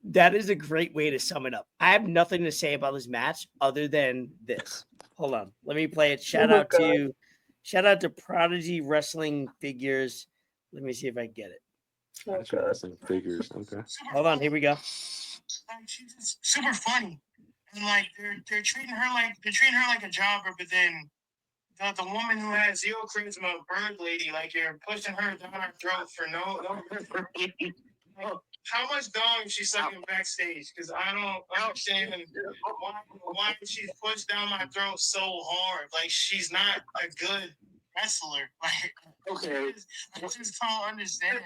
that is a great way to sum it up. I have nothing to say about this match other than this. Hold on, let me play it. Shout out to Prodigy Wrestling Figures. Let me see if I can get it. Figures. Okay. Hold on, here we go. She's just super funny, and like they're treating her like a jobber, but then the woman who has zero charisma, bird lady, like you're pushing her down her throat for no reason. How much dong is she sucking backstage? Because I don't understand why she's pushed down my throat so hard. Like she's not a good wrestler. Like okay, I just don't understand.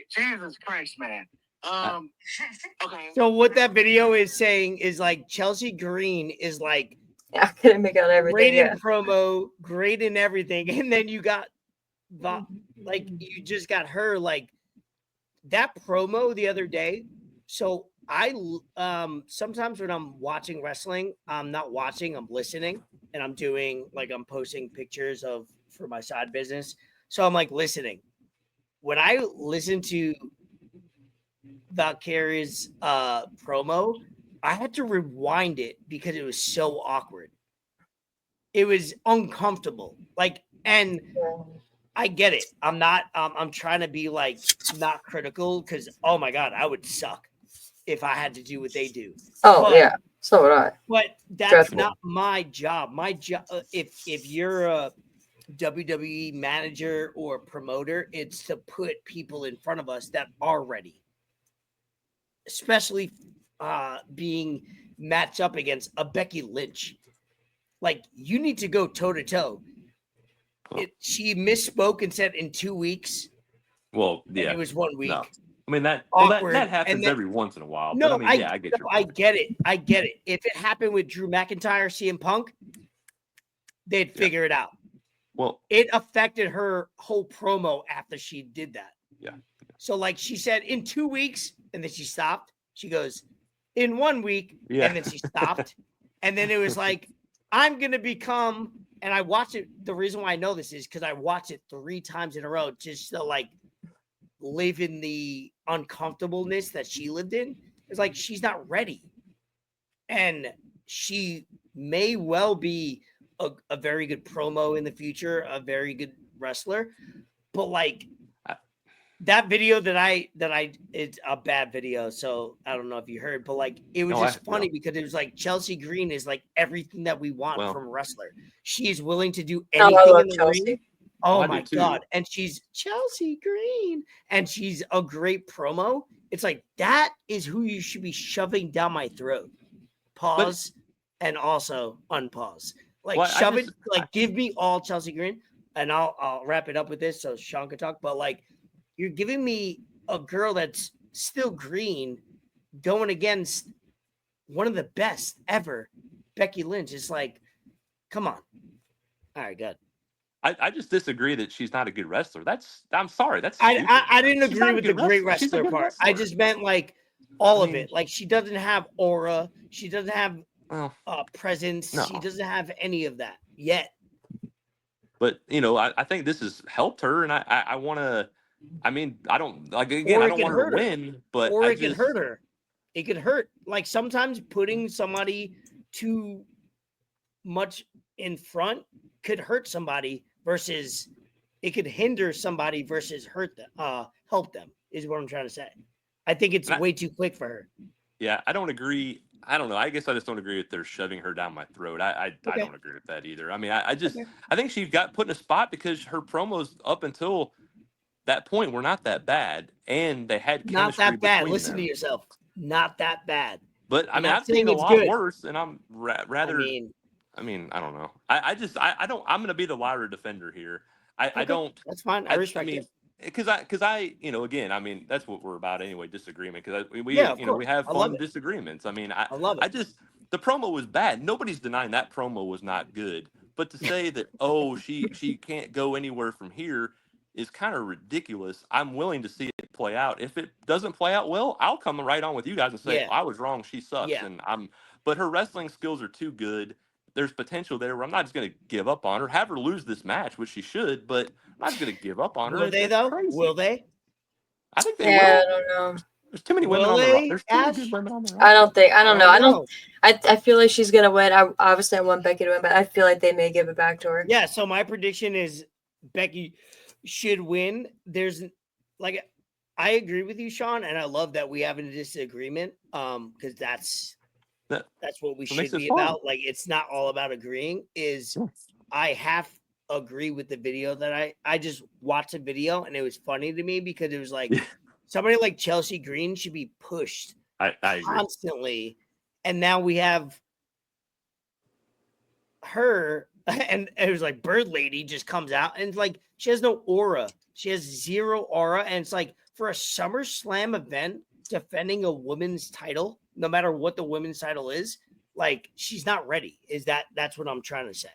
Jesus Christ, man. Okay. So what that video is saying is like Chelsea Green is like I couldn't make out everything. great Yeah. in promo, great in everything, and then you got like you just got her like that promo the other day. So I sometimes when I'm watching wrestling, I'm not watching, I'm listening, and I'm doing like I'm posting pictures of for my side business. So I'm like listening. When I listen to Valkyrie's promo, I had to rewind it because it was so awkward. It was uncomfortable. Like, and I get it. I'm not, I'm trying to be like not critical because, oh my God, I would suck if I had to do what they do. Oh, yeah. So would I. But that's Dreadful. not my job. My job, if you're a WWE manager or promoter, it's to put people in front of us that are ready, especially being matched up against a Becky Lynch. Like you need to go toe to toe. She misspoke and said in 2 weeks. Well, yeah, it was 1 week. No. I mean that happens every once in a while. No, but I mean, I get your point. I get it. I get it. If it happened with Drew McIntyre, CM Punk, they'd figure it out. Well, it affected her whole promo after she did that. Yeah. So like she said in 2 weeks, and then she stopped. She goes in 1 week, and then she stopped. And then it was like, I'm gonna become, and I watched it. The reason why I know this is because I watched it 3 times in a row just to like live in the uncomfortableness that she lived in. It's like she's not ready. And she may well be a very good promo in the future, a very good wrestler. But like that video that it's a bad video. So I don't know if you heard, but like it was funny because it was like Chelsea Green is like everything that we want from a wrestler. She's willing to do anything in the ring. Oh my God. And she's Chelsea Green and she's a great promo. It's like that is who you should be shoving down my throat. Pause and also unpause. Like Well, shove it. Like give me all Chelsea Green, and I'll wrap it up with this so Sean can talk. But like you're giving me a girl that's still green going against one of the best ever, Becky Lynch. It's like, come on. All right, good. I just disagree that she's not a good wrestler. I'm sorry. That's I didn't She's agree not a with the good great wrestler. She's a wrestler good part. I wrestler. just meant like all of it. Like she doesn't have aura. She doesn't have presence. No. She doesn't have any of that yet. But I think this has helped her, and I want to. I mean, I don't like again. Or I it don't could want her to hurt her. win, but Or it could hurt her. It could hurt. Like sometimes putting somebody too much in front could hurt somebody versus it could hinder somebody versus hurt them, help them is what I'm trying to say. I think it's way too quick for her. Yeah, I don't agree. I don't know. I guess I just don't agree that they're shoving her down my throat. I don't agree with that either. I mean, I think she got put in a spot because her promos up until that point were not that bad, and they had chemistry. Not that bad. Between Listen them. to yourself. Not that bad. But I mean, I've seen a lot worse, and I'm rather. I mean, I don't know. I don't. I'm going to be the louder defender here. I don't. That's fine. I respect it. Because I again, I mean, that's what we're about anyway. Disagreement. Because we have fun disagreements. I mean, I love it. The promo was bad. Nobody's denying that promo was not good. But to say that she can't go anywhere from here is kind of ridiculous. I'm willing to see it play out. If it doesn't play out well, I'll come right on with you guys and say I was wrong. She sucks, but her wrestling skills are too good. There's potential there where I'm not just going to give up on her. Have her lose this match, which she should, but I'm not just going to give up on her. Will they though? Crazy. Will they? I think they will. I don't know. There's too many women on the roster. There's too many good women on the roster. I don't know. I feel like she's gonna win. I want Becky to win, but I feel like they may give it back to her. Yeah, so my prediction is Becky should win. There's like I agree with you, Sean, and I love that we have a disagreement. Because that's what we should be about. Like it's not all about agreeing. I have agree with the video that I just watched a video and it was funny to me because it was like somebody like Chelsea Green should be pushed constantly. And now we have her and it was like Bird Lady just comes out and like she has no aura. She has zero aura. And it's like for a SummerSlam event defending a women's title, no matter what the women's title is, like she's not ready. That's what I'm trying to say.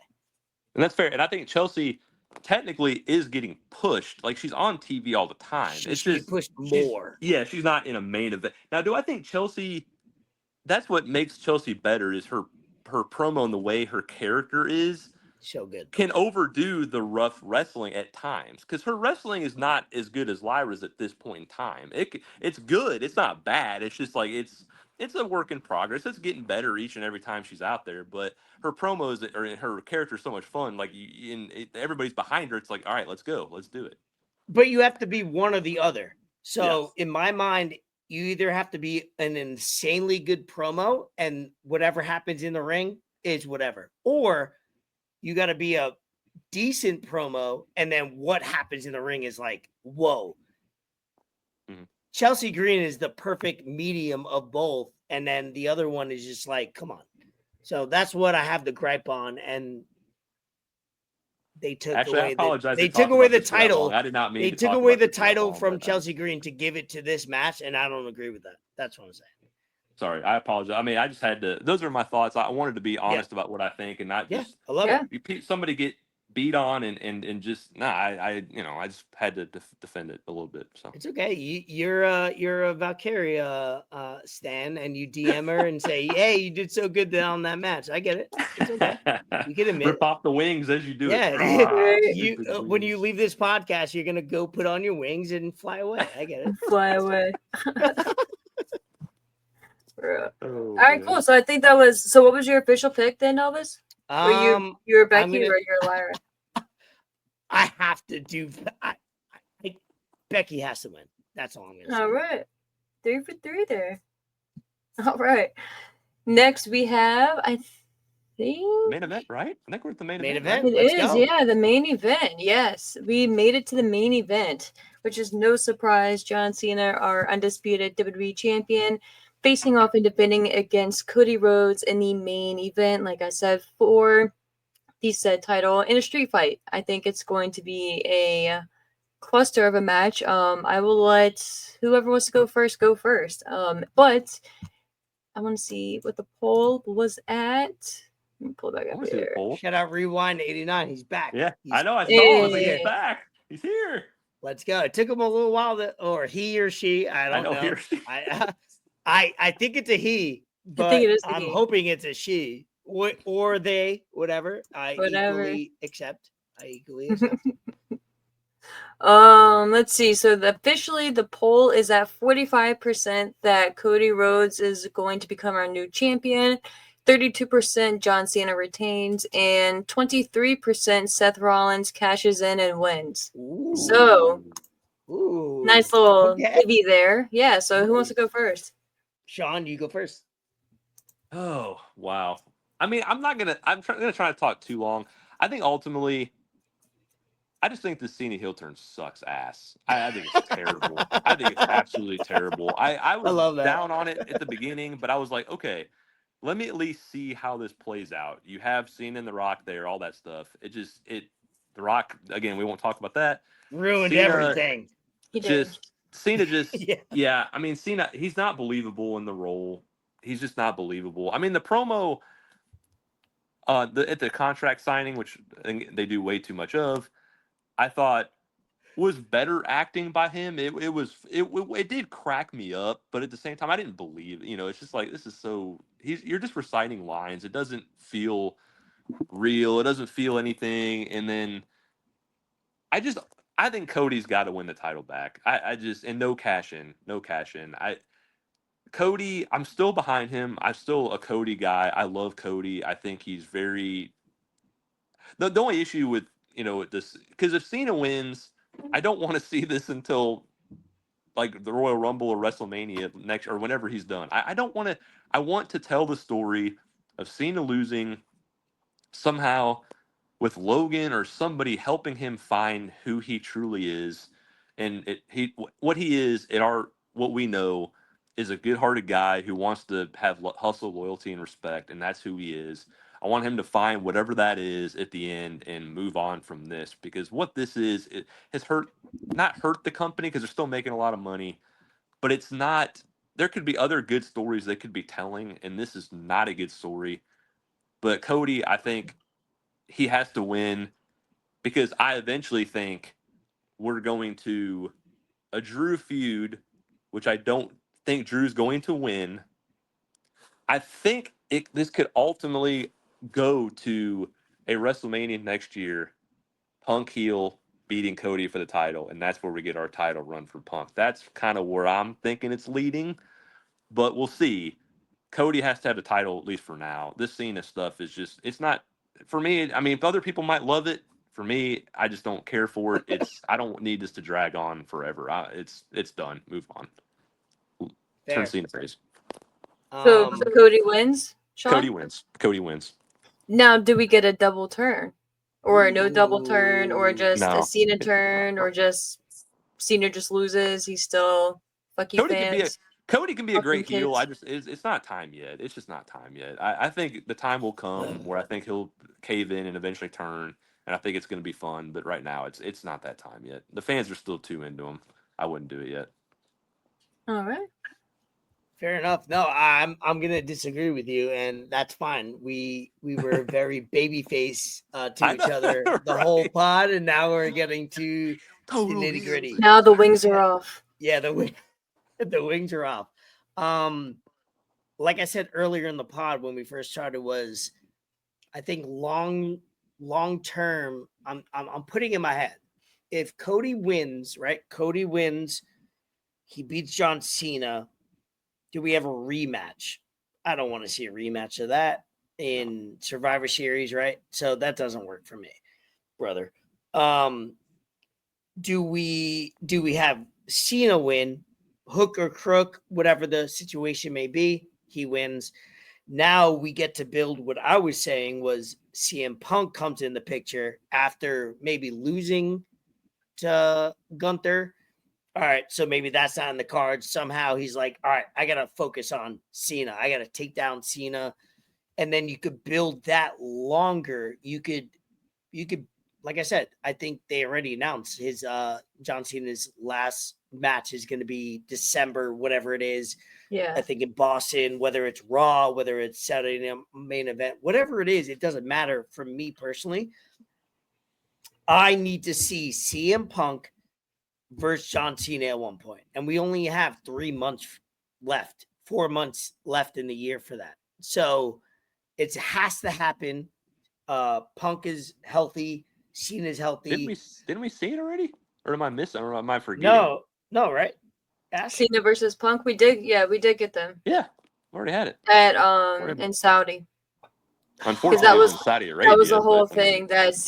And that's fair. And I think Chelsea technically is getting pushed. Like she's on TV all the time. It's just pushed more. She's not in a main event. Now, do I think Chelsea, that's what makes Chelsea better is her promo and the way her character is. So good. Can overdo the rough wrestling at times. Because her wrestling is not as good as Lyra's at this point in time. It's good. It's not bad. It's just like it's a work in progress. It's getting better each and every time she's out there. But her promos or her character is so much fun. Like everybody's behind her. It's like, all right, let's go. Let's do it. But you have to be one or the other. So in my mind, you either have to be an insanely good promo and whatever happens in the ring is whatever. Or you got to be a decent promo. And then what happens in the ring is like, whoa. Mm-hmm. Chelsea Green is the perfect medium of both. And then the other one is just like, come on. So that's what I have the gripe on. And they took away the title. I did not mean they took away the title from Chelsea Green to give it to this match. And I don't agree with that. That's what I'm saying. Sorry, I apologize. I mean, I just had to. Those are my thoughts. I wanted to be honest about what I think, and not just. I love it. Somebody get beat on and just I just had to defend it a little bit. So it's okay. You're a Valkyria stan, and you DM her and say, "Hey, you did so good on that match." I get it. It's okay. You can admit. Rip off the wings as you do it. When you leave this podcast, you're gonna go put on your wings and fly away. I get it. Fly away. All right, cool. So I think that was. So what was your official pick then, Elvis? You were Becky or you're Lyra? I have to do. Becky has to win. That's all I'm gonna say. All right, 3 for 3 there. All right. Next we have, I think, main event, right? I think we're at the main event. It is, yeah, the main event. Yes, we made it to the main event. which is no surprise. John Cena, our undisputed WWE champion, facing off and defending against Cody Rhodes in the main event, like I said, for the said title in a street fight. I think it's going to be a cluster of a match. I will let whoever wants to go first go first. But I want to see what the poll was at. Let me pull it back I up want to see the here. poll. Shout out Rewind 89. He's back. Yeah, He's, I know. I saw him. I was like, Hey. he's back. He's here. Let's go. It took him a little while or he or she. I don't know. Here. I think it's a he, but think it is a I'm he. hoping it's a she or they, whatever. I Whatever. equally accept. Let's see. So officially the poll is at 45% that Cody Rhodes is going to become our new champion. 32% John Cena retains, and 23% Seth Rollins cashes in and wins. Ooh. So, nice little Okay. divvy there. Yeah, so who wants to go first? Sean, you go first. Oh, wow. I mean, I'm gonna try to talk too long. I think ultimately, I just think the Cena heel turn sucks ass. I think it's terrible. I think it's absolutely terrible. I was love that. down on it at the beginning, but I was like, okay, let me at least see how this plays out. You have Cena and The Rock there, all that stuff. The Rock, again, we won't talk about that. Ruined Cena, everything. He did. Cena Yeah. yeah. I mean, Cena, he's not believable in the role. He's just not believable. I mean, the promo at the contract signing, which they do way too much of, I thought was better acting by him. It did crack me up, but at the same time, I didn't believe. It's just like this is so. You're just reciting lines. It doesn't feel real. It doesn't feel anything. And then I think Cody's got to win the title back. And no cash in. Cody, I'm still behind him. I'm still a Cody guy. I love Cody. I think he's very. The only issue with this, because if Cena wins, I don't want to see this until like the Royal Rumble or WrestleMania next or whenever he's done. I don't want to. I want to tell the story of Cena losing somehow with Logan or somebody helping him find who he truly is, and what he is at what we know is a good-hearted guy who wants to have hustle, loyalty, and respect, and that's who he is. I want him to find whatever that is at the end and move on from this, because what this is, it has not hurt the company because they're still making a lot of money, but it's not. There could be other good stories they could be telling, and this is not a good story. But Cody, I think he has to win, because I eventually think we're going to a Drew feud, which I don't think Drew's going to win. I think this could ultimately go to a WrestleMania next year, Punk heel beating Cody for the title, and that's where we get our title run for Punk. That's kind of where I'm thinking it's leading, but we'll see. Cody has to have the title, at least for now. This Cena stuff is just, it's not, for me, I mean, if other people might love it, for me, I just don't care for it. I don't need this to drag on forever. It's done. Move on. Fair. Turn Cena face. So Cody wins, Sean? Cody wins. Now, do we get a double turn? Or no double turn, or just No. a Cena turn, or just Cena just loses, he's still fuck you fans? Cody can be a great Fucking heel. kids. It's not time yet. It's just not time yet. I think the time will come where I think he'll cave in and eventually turn, and I think it's going to be fun. But right now, it's not that time yet. The fans are still too into him. I wouldn't do it yet. All right. Fair enough. No, I'm gonna disagree with you, and that's fine. We were very babyface to each other the whole pod, and now we're getting to the nitty gritty. Now the wings are off. Yeah, the wings are off. Like I said earlier in the pod when we first started, was I think long term. I'm putting in my head, if Cody wins, right? Cody wins. He beats John Cena. Do we have a rematch? I don't want to see a rematch of that in Survivor Series, right? So that doesn't work for me, brother. Do we have Cena win, hook or crook, whatever the situation may be? He wins. Now we get to build what I was saying was CM Punk comes in the picture after maybe losing to Gunther. all right, so maybe that's not in the cards. Somehow he's like, all right, I got to focus on Cena. I got to take down Cena. And then you could build that longer. You could, like I said, I think they already announced his John Cena's last match is going to be December, whatever it is. Yeah. I think in Boston, whether it's Raw, whether it's Saturday Night Main Event, whatever it is, it doesn't matter for me personally. I need to see CM Punk versus John Cena at one point. And we only have 3 months left, 4 months left in the year for that. So it has to happen. Punk is healthy. Cena's healthy. Didn't we see it already? Or am I missing? Or am I forgetting? No, right? Ash? Cena versus Punk. We did get them. Yeah, we already had it at in Saudi. Unfortunately, that was in Saudi Arabia. That was the whole thing. That was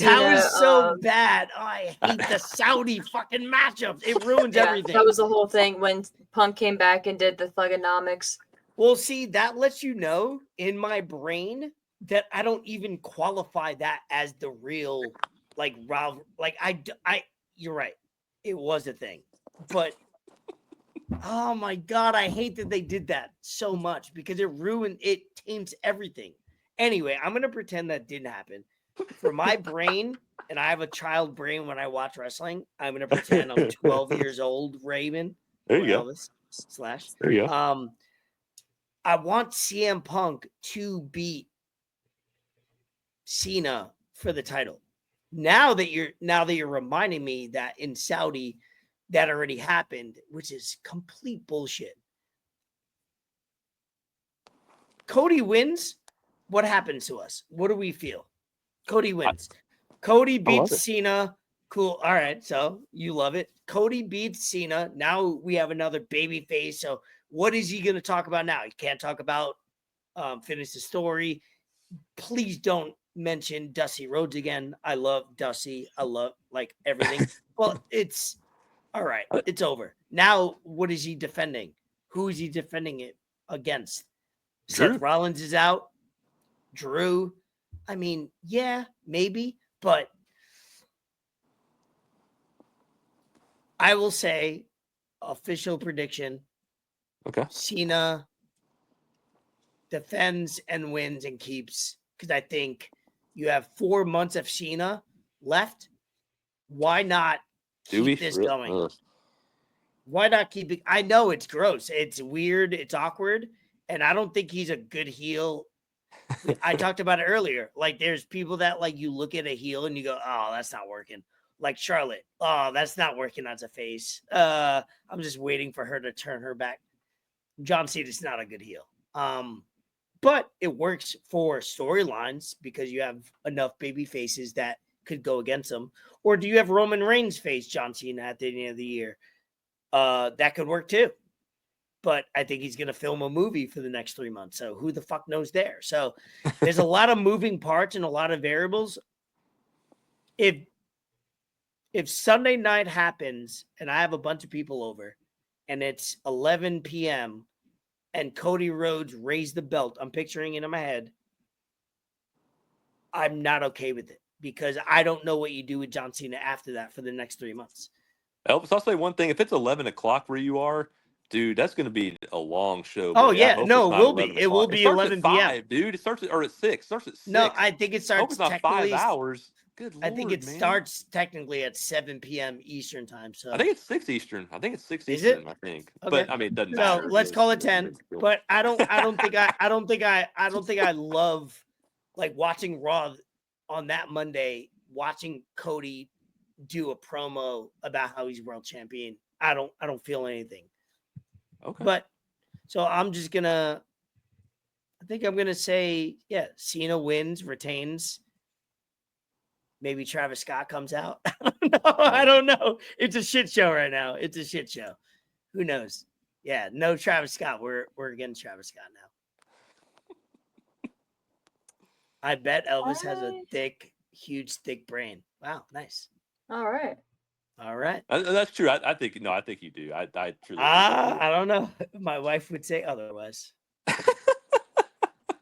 so bad. Oh, I hate the Saudi fucking matchups. It ruins everything. That was the whole thing when Punk came back and did the thugonomics. Well, see, that lets you know in my brain that I don't even qualify that as the real, like, Ralph. Like, you're right. It was a thing. But, oh my God, I hate that they did that so much because it taints everything. Anyway, I'm going to pretend that didn't happen. For my brain, and I have a child brain when I watch wrestling, I'm going to pretend I'm 12 years old, Raven. There you go. Elvis / There you go. I want CM Punk to beat Cena for the title. Now that you're reminding me that in Saudi that already happened, which is complete bullshit. Cody wins. What happens to us? What do we feel? Cody wins. Cody beats Cena. Cool. All right. So you love it. Cody beats Cena. Now we have another baby face. So what is he going to talk about now? He can't talk about finish the story. Please don't mention Dusty Rhodes again. I love Dusty. I love like everything. Well, it's all right. It's over. Now, what is he defending? Who is he defending it against? Drew? Seth Rollins is out. Drew. I mean, yeah, maybe, but I will say official prediction. Okay. Cena defends and wins and keeps because I think you have 4 months of Cena left. Why not keep this going? Why not keep it? I know it's gross. It's weird. It's awkward. And I don't think he's a good heel. I talked about it earlier. Like there's people that like you look at a heel and you go, oh, that's not working. Like Charlotte. Oh, that's not working as a face. I'm just waiting for her to turn her back. John Cena's not a good heel. But it works for storylines because you have enough baby faces that could go against them. Or do you have Roman Reigns face John Cena at the end of the year? That could work too. But I think he's going to film a movie for the next 3 months. So who the fuck knows there? So there's a lot of moving parts and a lot of variables. If Sunday night happens and I have a bunch of people over and it's 11 p.m. and Cody Rhodes raised the belt, I'm picturing it in my head. I'm not okay with it because I don't know what you do with John Cena after that for the next 3 months. Elvis, I'll say one thing. If it's 11 o'clock where you are, dude, that's going to be a long show. Oh, yeah. No, it will be. It will be 11 p.m. Dude. It starts at 6. It starts at 6. No, I think it starts it's not 5 hours. Good Lord, I think it man. starts technically at 7 p.m. Eastern time. So I think it's 6 Eastern. Is Eastern, it? I think. Okay. But I mean, it doesn't matter. No, let's call it 10. But I don't think I love like watching Raw on that Monday, watching Cody do a promo about how he's world champion. I don't feel anything. Okay. But so I'm just gonna say, yeah, Cena wins, retains. Maybe Travis Scott comes out. I don't know. It's a shit show right now. It's a shit show. Who knows? Yeah, no Travis Scott. We're against Travis Scott now. I bet Elvis has a huge, thick brain. Wow, nice. All right. That's true. I think you do. I truly. I don't know. My wife would say otherwise.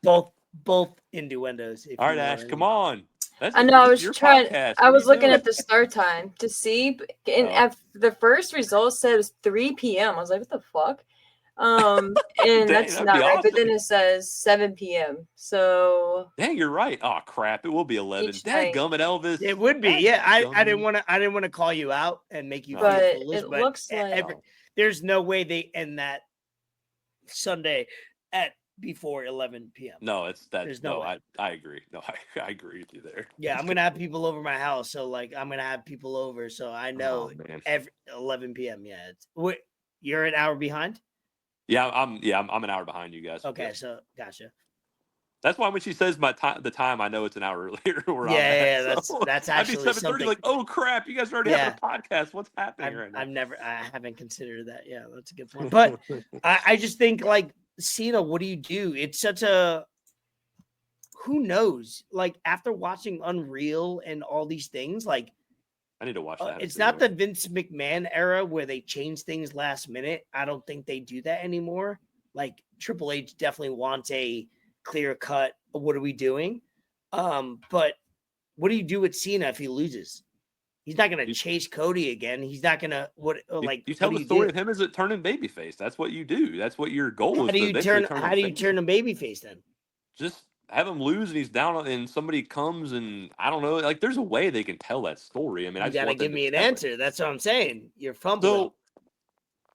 both innuendos. All right, Ash, come on. That's I know. I this is was your trying. podcast. I What are was you looking doing? at the start time to see, and Oh. the first result said it was 3 p.m. I was like, "What the fuck?" And Dang, that's that'd not be right. But then awesome. it says 7 p.m. So Dang, you're right. Oh crap! It will be 11. each night, Dadgummit, Elvis. It would be, yeah. I didn't Dadgummit. want to call you out and make you No. feel but foolish, it but looks like there's no way they end that Sunday at before 11 p.m. No, it's that. There's no No, way. I agree. No, I agree with you there. Yeah, I'm gonna have people over my house, so like I'm gonna have people over, so I know Oh man. every 11 p.m. Yeah, you're an hour behind. I'm an hour behind you guys. Okay, Yep. so gotcha. That's why when she says my time, the time, I know it's an hour earlier where I'm Yeah, at. So that's I'd be actually 7:30, something. like, oh crap, you guys already have a podcast. What's happening right now? I haven't considered that. Yeah, that's a good point. But I just think like Cena, what do you do? It's such a who knows? Like after watching Unreal and all these things, like I need to watch that. it's not the Vince McMahon era where they change things last minute. I don't think they do that anymore. Like Triple H definitely wants a clear cut. What are we doing? But what do you do with Cena if he loses? He's not going to chase Cody again. He's not going to you tell the story of him as it turning babyface. That's what you do. That's what your goal is. How do you turn a babyface then? Just have him lose and he's down and somebody comes and I don't know. Like there's a way they can tell that story. I mean, You got to give me an answer. That's what I'm saying. You're fumbling.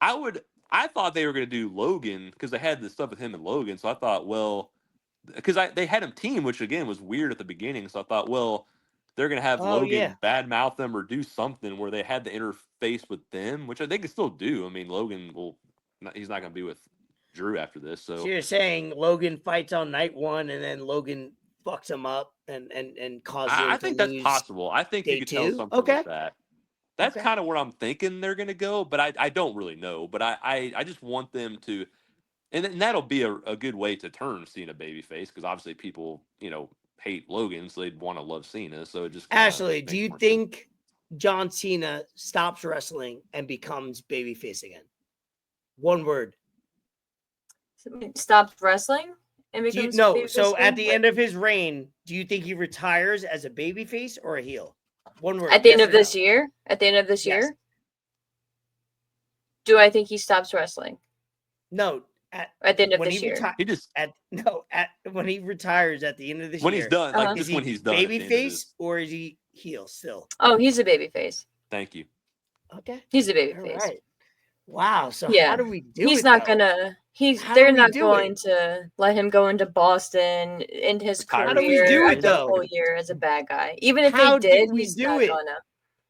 So I thought they were going to do Logan because they had the stuff with him and Logan. So I thought, well, because they had him team, which again was weird at the beginning. So I thought, well, they're going to have Logan badmouth them or do something where they had the interface with them, which they could still do. I mean, Logan he's not going to be with Drew after this. So you're saying Logan fights on night one and then Logan fucks him up and causes him I think that's possible. I think you could tell something with that. That's kind of where I'm thinking they're going to go, but I don't really know. But I just want them to, and that'll be a good way to turn Cena babyface because obviously people, hate Logan, so they'd want to love Cena. So it just Ashley, do you think John Cena stops wrestling and becomes babyface again? One word. Stops wrestling and becomes So at the end of his reign, do you think he retires as a babyface or a heel? One word. At the end of this year? At the end of this year? Do I think he stops wrestling? No. At the end of this year. When he retires at the end of this year. When he's done, like is just when he's done. Babyface or is he heel still? Oh, he's a babyface. Thank you. Okay. He's a babyface. Right. Wow. So how do we do he's it? Not gonna. They're not going to let him go into Boston in his career. How do we do it the whole year as a bad guy? Even if they did, he's not gonna.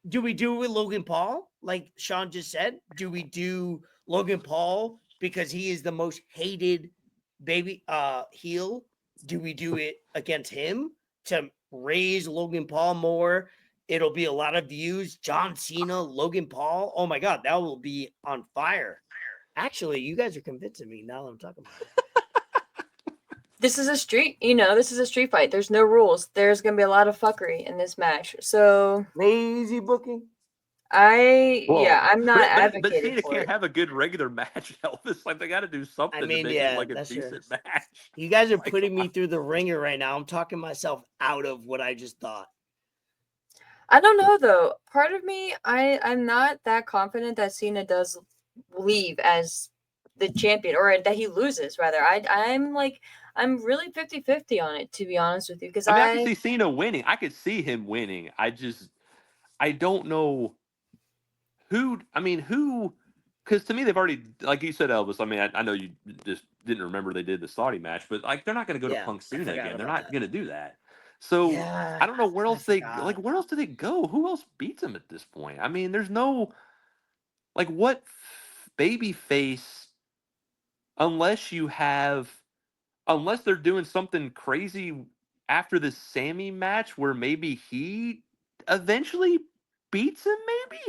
Do we do it with Logan Paul, like Sean just said? Do we do Logan Paul because he is the most hated heel? Do we do it against him to raise Logan Paul more? It'll be a lot of views. John Cena, Logan Paul. Oh my God, that will be on fire. Actually, you guys are convincing me now that I'm talking about it. This is a street fight. There's no rules. There's going to be a lot of fuckery in this match. So lazy booking. I'm not advocating but Cena for can't it. have a good regular match, Elvis. Like they got to do something to make it like a decent match. You guys are putting me through the ringer right now. I'm talking myself out of what I just thought. I don't know though. Part of me, I'm not that confident that Cena does leave as the champion or that he loses rather. I'm really 50-50 on it, to be honest with you, because I can see Cena winning. I could see him winning. I don't know who, because to me they've already, like you said, Elvis, I know you just didn't remember they did the Saudi match, but like they're not going to go to Punk Cena again. They're not going to do that. So I don't know where else where else do they go? Who else beats him at this point? I mean, there's no, like, what baby face, unless they're doing something crazy after the Sammy match where maybe he eventually beats him, maybe?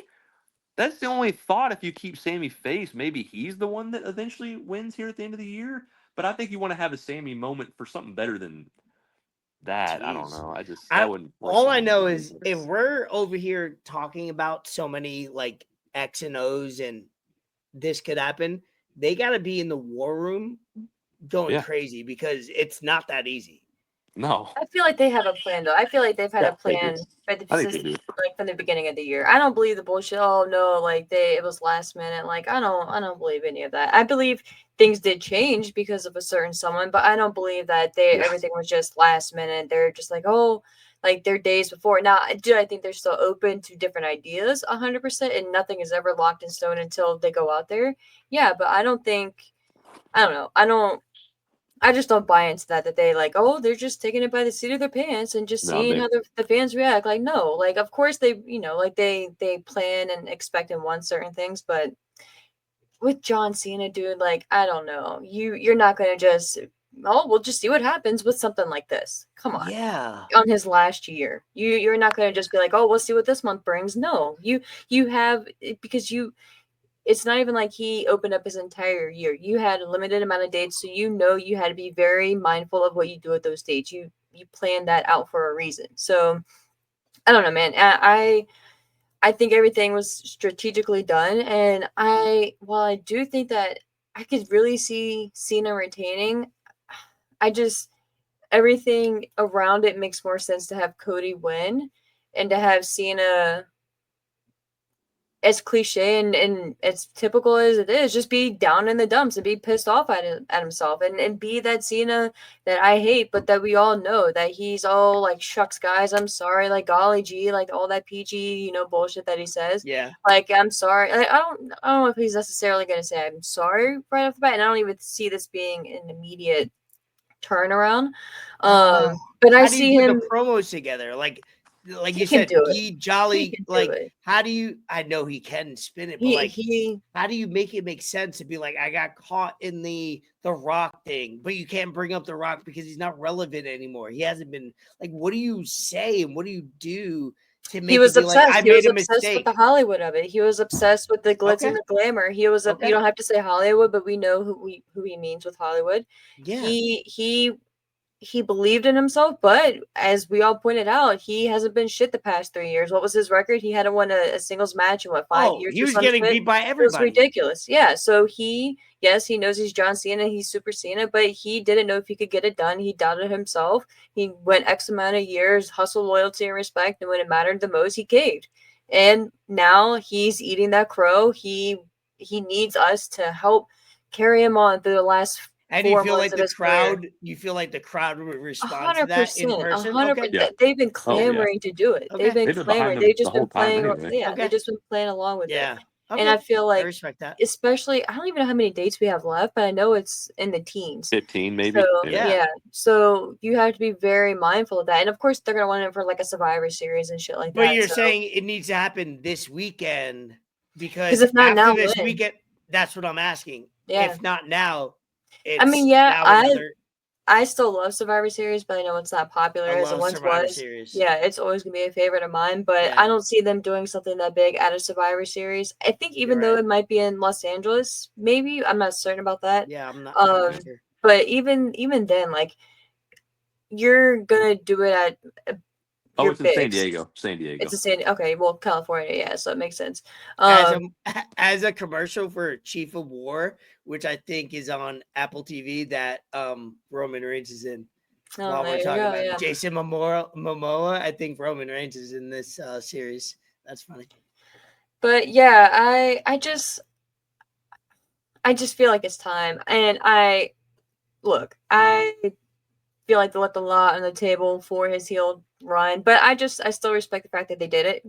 That's the only thought. If you keep Sammy face, maybe he's the one that eventually wins here at the end of the year. But I think you want to have a Sammy moment for something better than that. Jeez. I don't know. I wouldn't. All I know is if we're over here talking about so many like X and O's and this could happen, they got to be in the war room going crazy because it's not that easy. No. I feel like they have a plan though. I feel like they've had Yeah, a they plan do. by the I think they do. like from the beginning of the year. I don't believe the bullshit. Oh no, like it was last minute. Like I don't believe any of that. I believe things did change because of a certain someone, but I don't believe that everything was just last minute. They're just like, oh, like their days before. Now, do I think they're still open to different ideas 100%, and nothing is ever locked in stone until they go out there? Yeah, but I don't think I don't know. I just don't buy into that they like, oh, they're just taking it by the seat of their pants and just No, seeing they how the fans react. Like, no, like of course they, like they plan and expect and want certain things, but with John Cena, dude, like I don't know. You're not gonna just we'll just see what happens with something like this. Come on. Yeah. On his last year. You're not gonna just be like, oh, we'll see what this month brings. No. You have because it's not even like he opened up his entire year. You had a limited amount of dates, so you had to be very mindful of what you do with those dates. You planned that out for a reason. So I don't know, man. I think everything was strategically done, and while I do think that I could really see Cena retaining, I just everything around it makes more sense to have Cody win and to have Cena as cliche and as typical as it is, just be down in the dumps and be pissed off at himself and be that Cena that I hate, but that we all know that he's all like, shucks, guys, I'm sorry, like, golly gee, like all that PG, bullshit that he says. Yeah. Like, I'm sorry. Like, I don't know if he's necessarily going to say I'm sorry right off the bat, and I don't even see this being an immediate turnaround. But I How do you see put him. the promos together? Like He you can said, do it. Gee He Jolly. can do Like, it. how do you? I know he can spin it, but like, He how do you make it make sense to be like, I got caught in the Rock thing, but you can't bring up the Rock because he's not relevant anymore. He hasn't been like. What do you say and what do you do to make He it was be like, obsessed. I He was made a obsessed with the mistake? Hollywood of it. He was obsessed with the glitz and Okay. the glamour. He was Okay. you don't have to say Hollywood, but we know who he means with Hollywood. Yeah. He believed in himself, but as we all pointed out, he hasn't been shit the past 3 years. What was his record? He hadn't won a singles match in what, 5 years He or was some getting shit. beat by It was everybody. ridiculous. Yeah. So yes, he knows he's John Cena, he's Super Cena, but he didn't know if he could get it done. He doubted himself. He went X amount of years, hustle, loyalty, and respect, and when it mattered the most, he caved. And now he's eating that crow. He needs us to help carry him on through the last And you 4 feel months like of the his career. crowd, would respond to that in 100%, person? 100%. Okay. Yeah. They've been Oh, yeah. clamoring to do it. They've Okay. been They've been behind clamoring. them They've the just whole been time playing. anyway. Yeah, Okay. they've just been playing along with it. Yeah. And Okay. I feel I like, respect that. especially, I don't even know how many dates we have left, but I know it's in the teens. 15 maybe. So Yeah. yeah, so you have to be very mindful of that. And of course, they're gonna want it for like a Survivor Series and shit like But that. you're So saying it needs to happen this weekend because if not after now, this when? weekend, that's what I'm asking. Yeah. If not now, I mean, it's yeah, now another. I still love Survivor Series, but I know it's not popular I as it love once Survivor was. Series. Yeah, it's always gonna be a favorite of mine, but Yeah. I don't see them doing something that big at a Survivor Series. I think even You're though right. it might be in Los Angeles, maybe I'm not certain about that. Yeah, I'm not really sure. But even then, like you're gonna do it at Oh, your it's in San bigs. Diego. San Diego. It's a San. Okay, well, California, yeah, so it makes sense. As a commercial for Chief of War, which I think is on Apple TV, that Roman Reigns is in. While there we're you talking go, about yeah. Jason Momoa, I think Roman Reigns is in this series. That's funny. But yeah, I just feel like it's time, and I feel like they left a lot on the table for his heel run, but I still respect the fact that they did it.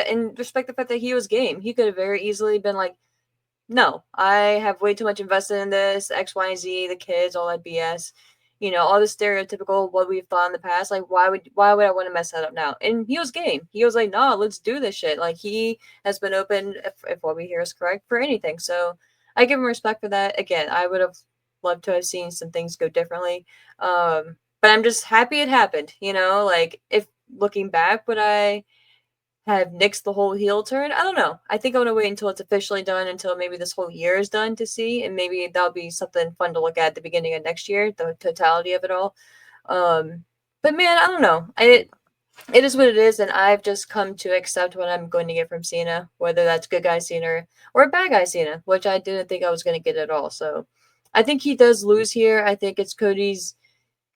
And respect the fact that he was game. He could have very easily been like, no, I have way too much invested in this, X, Y, and Z, the kids, all that BS. All the stereotypical what we've thought in the past. Like, why would I want to mess that up now? And he was game. He was like, no, let's do this shit. Like, he has been open, if what we hear is correct, for anything. So I give him respect for that. Again, I would have loved to have seen some things go differently. But I'm just happy it happened. Like, if looking back, would I have nixed the whole heel turn? I don't know. I think I'm gonna wait until it's officially done, until maybe this whole year is done to see, and maybe that'll be something fun to look at the beginning of next year, the totality of it all. But man, I don't know. It is what it is, and I've just come to accept what I'm going to get from Cena, whether that's good guy Cena or bad guy Cena, which I didn't think I was going to get at all. So I think he does lose here. I think it's Cody's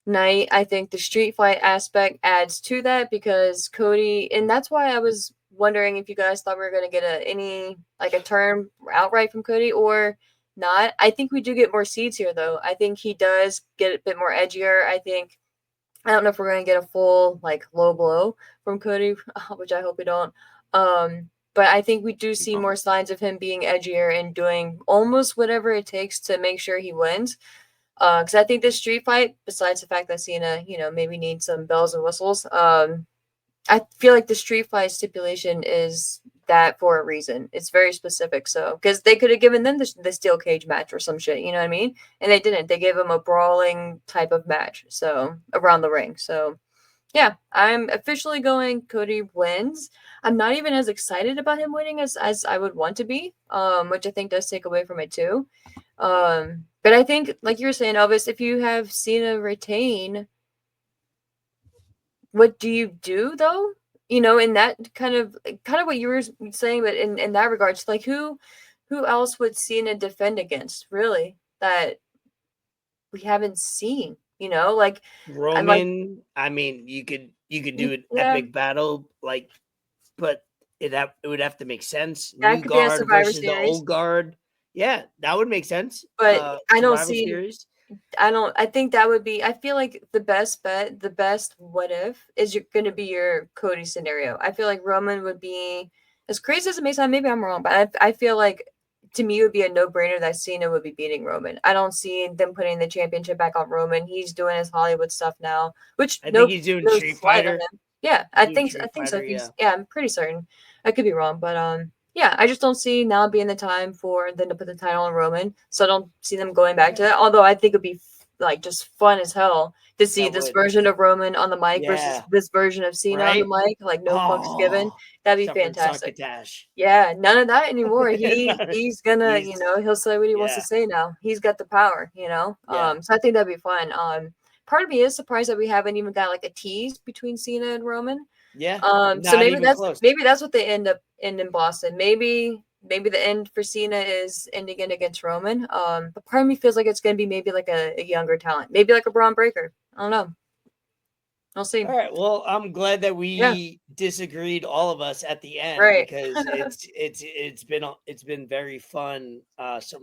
night. I think the street fight aspect adds to that because Cody, and that's why I was wondering if you guys thought we were going to get a turn outright from Cody or not. I think we do get more seeds here though. I think he does get a bit more edgier. I don't know if we're going to get a full low blow from Cody, which I hope we don't. But I think we do see more signs of him being edgier and doing almost whatever it takes to make sure he wins. Because I think this street fight, besides the fact that Cena, maybe needs some bells and whistles, I feel like the street fight stipulation is that for a reason. It's very specific. So, because they could have given them the steel cage match or some shit, you know what I mean? And they didn't. They gave them a brawling type of match, so around the ring. So, yeah, I'm officially going Cody wins. I'm not even as excited about him winning as I would want to be, which I think does take away from it too. But I think, like you were saying, Elvis, if you have Cena retain, what do you do though? In that kind of what you were saying, but in that regards, like who else would Cena defend against, really, that we haven't seen? Like I'm like, Roman. I mean, you could do an yeah, epic battle, but it would have to make sense. that New could be a guard Survivor versus the Series, old guard. Yeah, that would make sense. but I don't Survivor see. Series. I think that would be. I feel like the best bet, the best what if is going to be your Cody scenario. I feel like Roman would be, as crazy as it may sound. Maybe I'm wrong, but I feel like to me it would be a no brainer that Cena would be beating Roman. I don't see them putting the championship back on Roman. He's doing his Hollywood stuff now, which I think he's doing no Street slight on Fighter. him. Yeah, He's I doing think Street so. Fighter. Yeah. Yeah, I'm pretty certain. I could be wrong, but yeah, I just don't see now being the time for them to put the title on Roman. So I don't see them going back to that. Although I think it'd be just fun as hell to see That this would. version of Roman on the mic versus Yeah. this version of Cena on the Right. mic. Like no fucks given. Oh, That'd be suffering fantastic. succotash. Yeah, none of that anymore. He's gonna, He's he'll say what he wants to yeah. say now. He's got the power, Yeah. So I think that'd be fun. Part of me is surprised that we haven't even got like a tease between Cena and Roman. Yeah. So Not even close. maybe that's what they end in Boston. Maybe the end for Cena is ending it against Roman. But part of me feels like it's gonna be maybe like a younger talent, maybe like a Braun Breaker. I don't know. We'll see. All right. Well, I'm glad that we Yeah. disagreed, all of us, at the end, Right. because it's been very fun,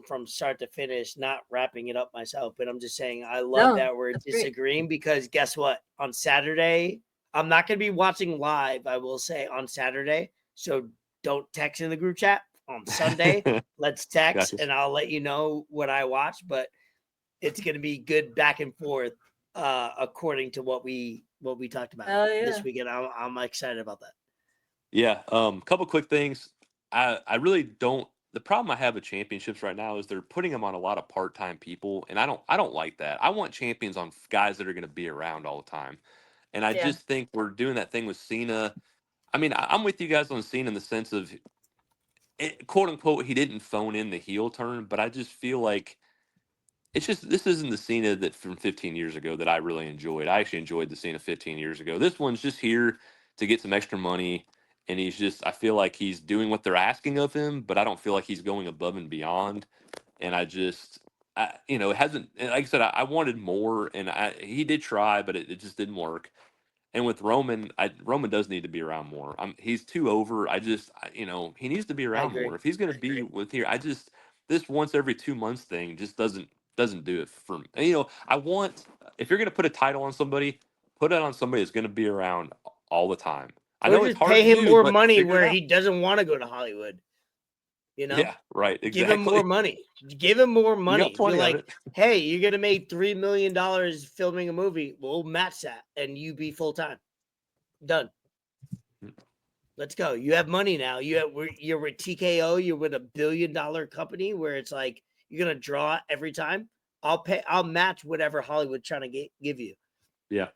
from start to finish. Not wrapping it up myself, but I'm just saying I love No, that we're that's great. disagreeing, because guess what? On Saturday, I'm not going to be watching live. I will say on Saturday, so don't text in the group chat. On Sunday, let's text, Gotcha. and I'll let you know what I watch. But it's going to be good back and forth, according to what we talked about this Yeah. weekend. I'm excited about that. Yeah. Couple quick things. I really don't. The problem I have with championships right now is they're putting them on a lot of part-time people, and I don't like that. I want champions on guys that are going to be around all the time, and I Yeah. just think we're doing that thing with Cena. I mean, I'm with you guys on Cena in the sense of, quote unquote, he didn't phone in the heel turn, but I just feel like this isn't the Cena that from 15 years ago that I really enjoyed. I actually enjoyed the Cena 15 years ago. This one's just here to get some extra money, and I feel like he's doing what they're asking of him, but I don't feel like he's going above and beyond. And it hasn't. Like I said, I wanted more, and he did try, but it just didn't work. And with Roman, Roman does need to be around more. He's too over. He needs to be I around agree. more. If he's going to be with here, this once every 2 months thing just doesn't do it for me. And, I want, if you're going to put a title on somebody, put it on somebody that's going to be around all the time. I Or know it's just hard pay to him do, more but money figure it where out. he doesn't want to go to Hollywood. Yeah, right. Exactly. Give him more money. Give him more money. Be plenty of like, it. hey, you're gonna make $3 million filming a movie. We'll match that, and you be full time. Done. Let's go. You have money now. You're with TKO. You're with $1 billion company where it's like you're gonna draw every time. I'll match whatever Hollywood's trying to give you. Yeah.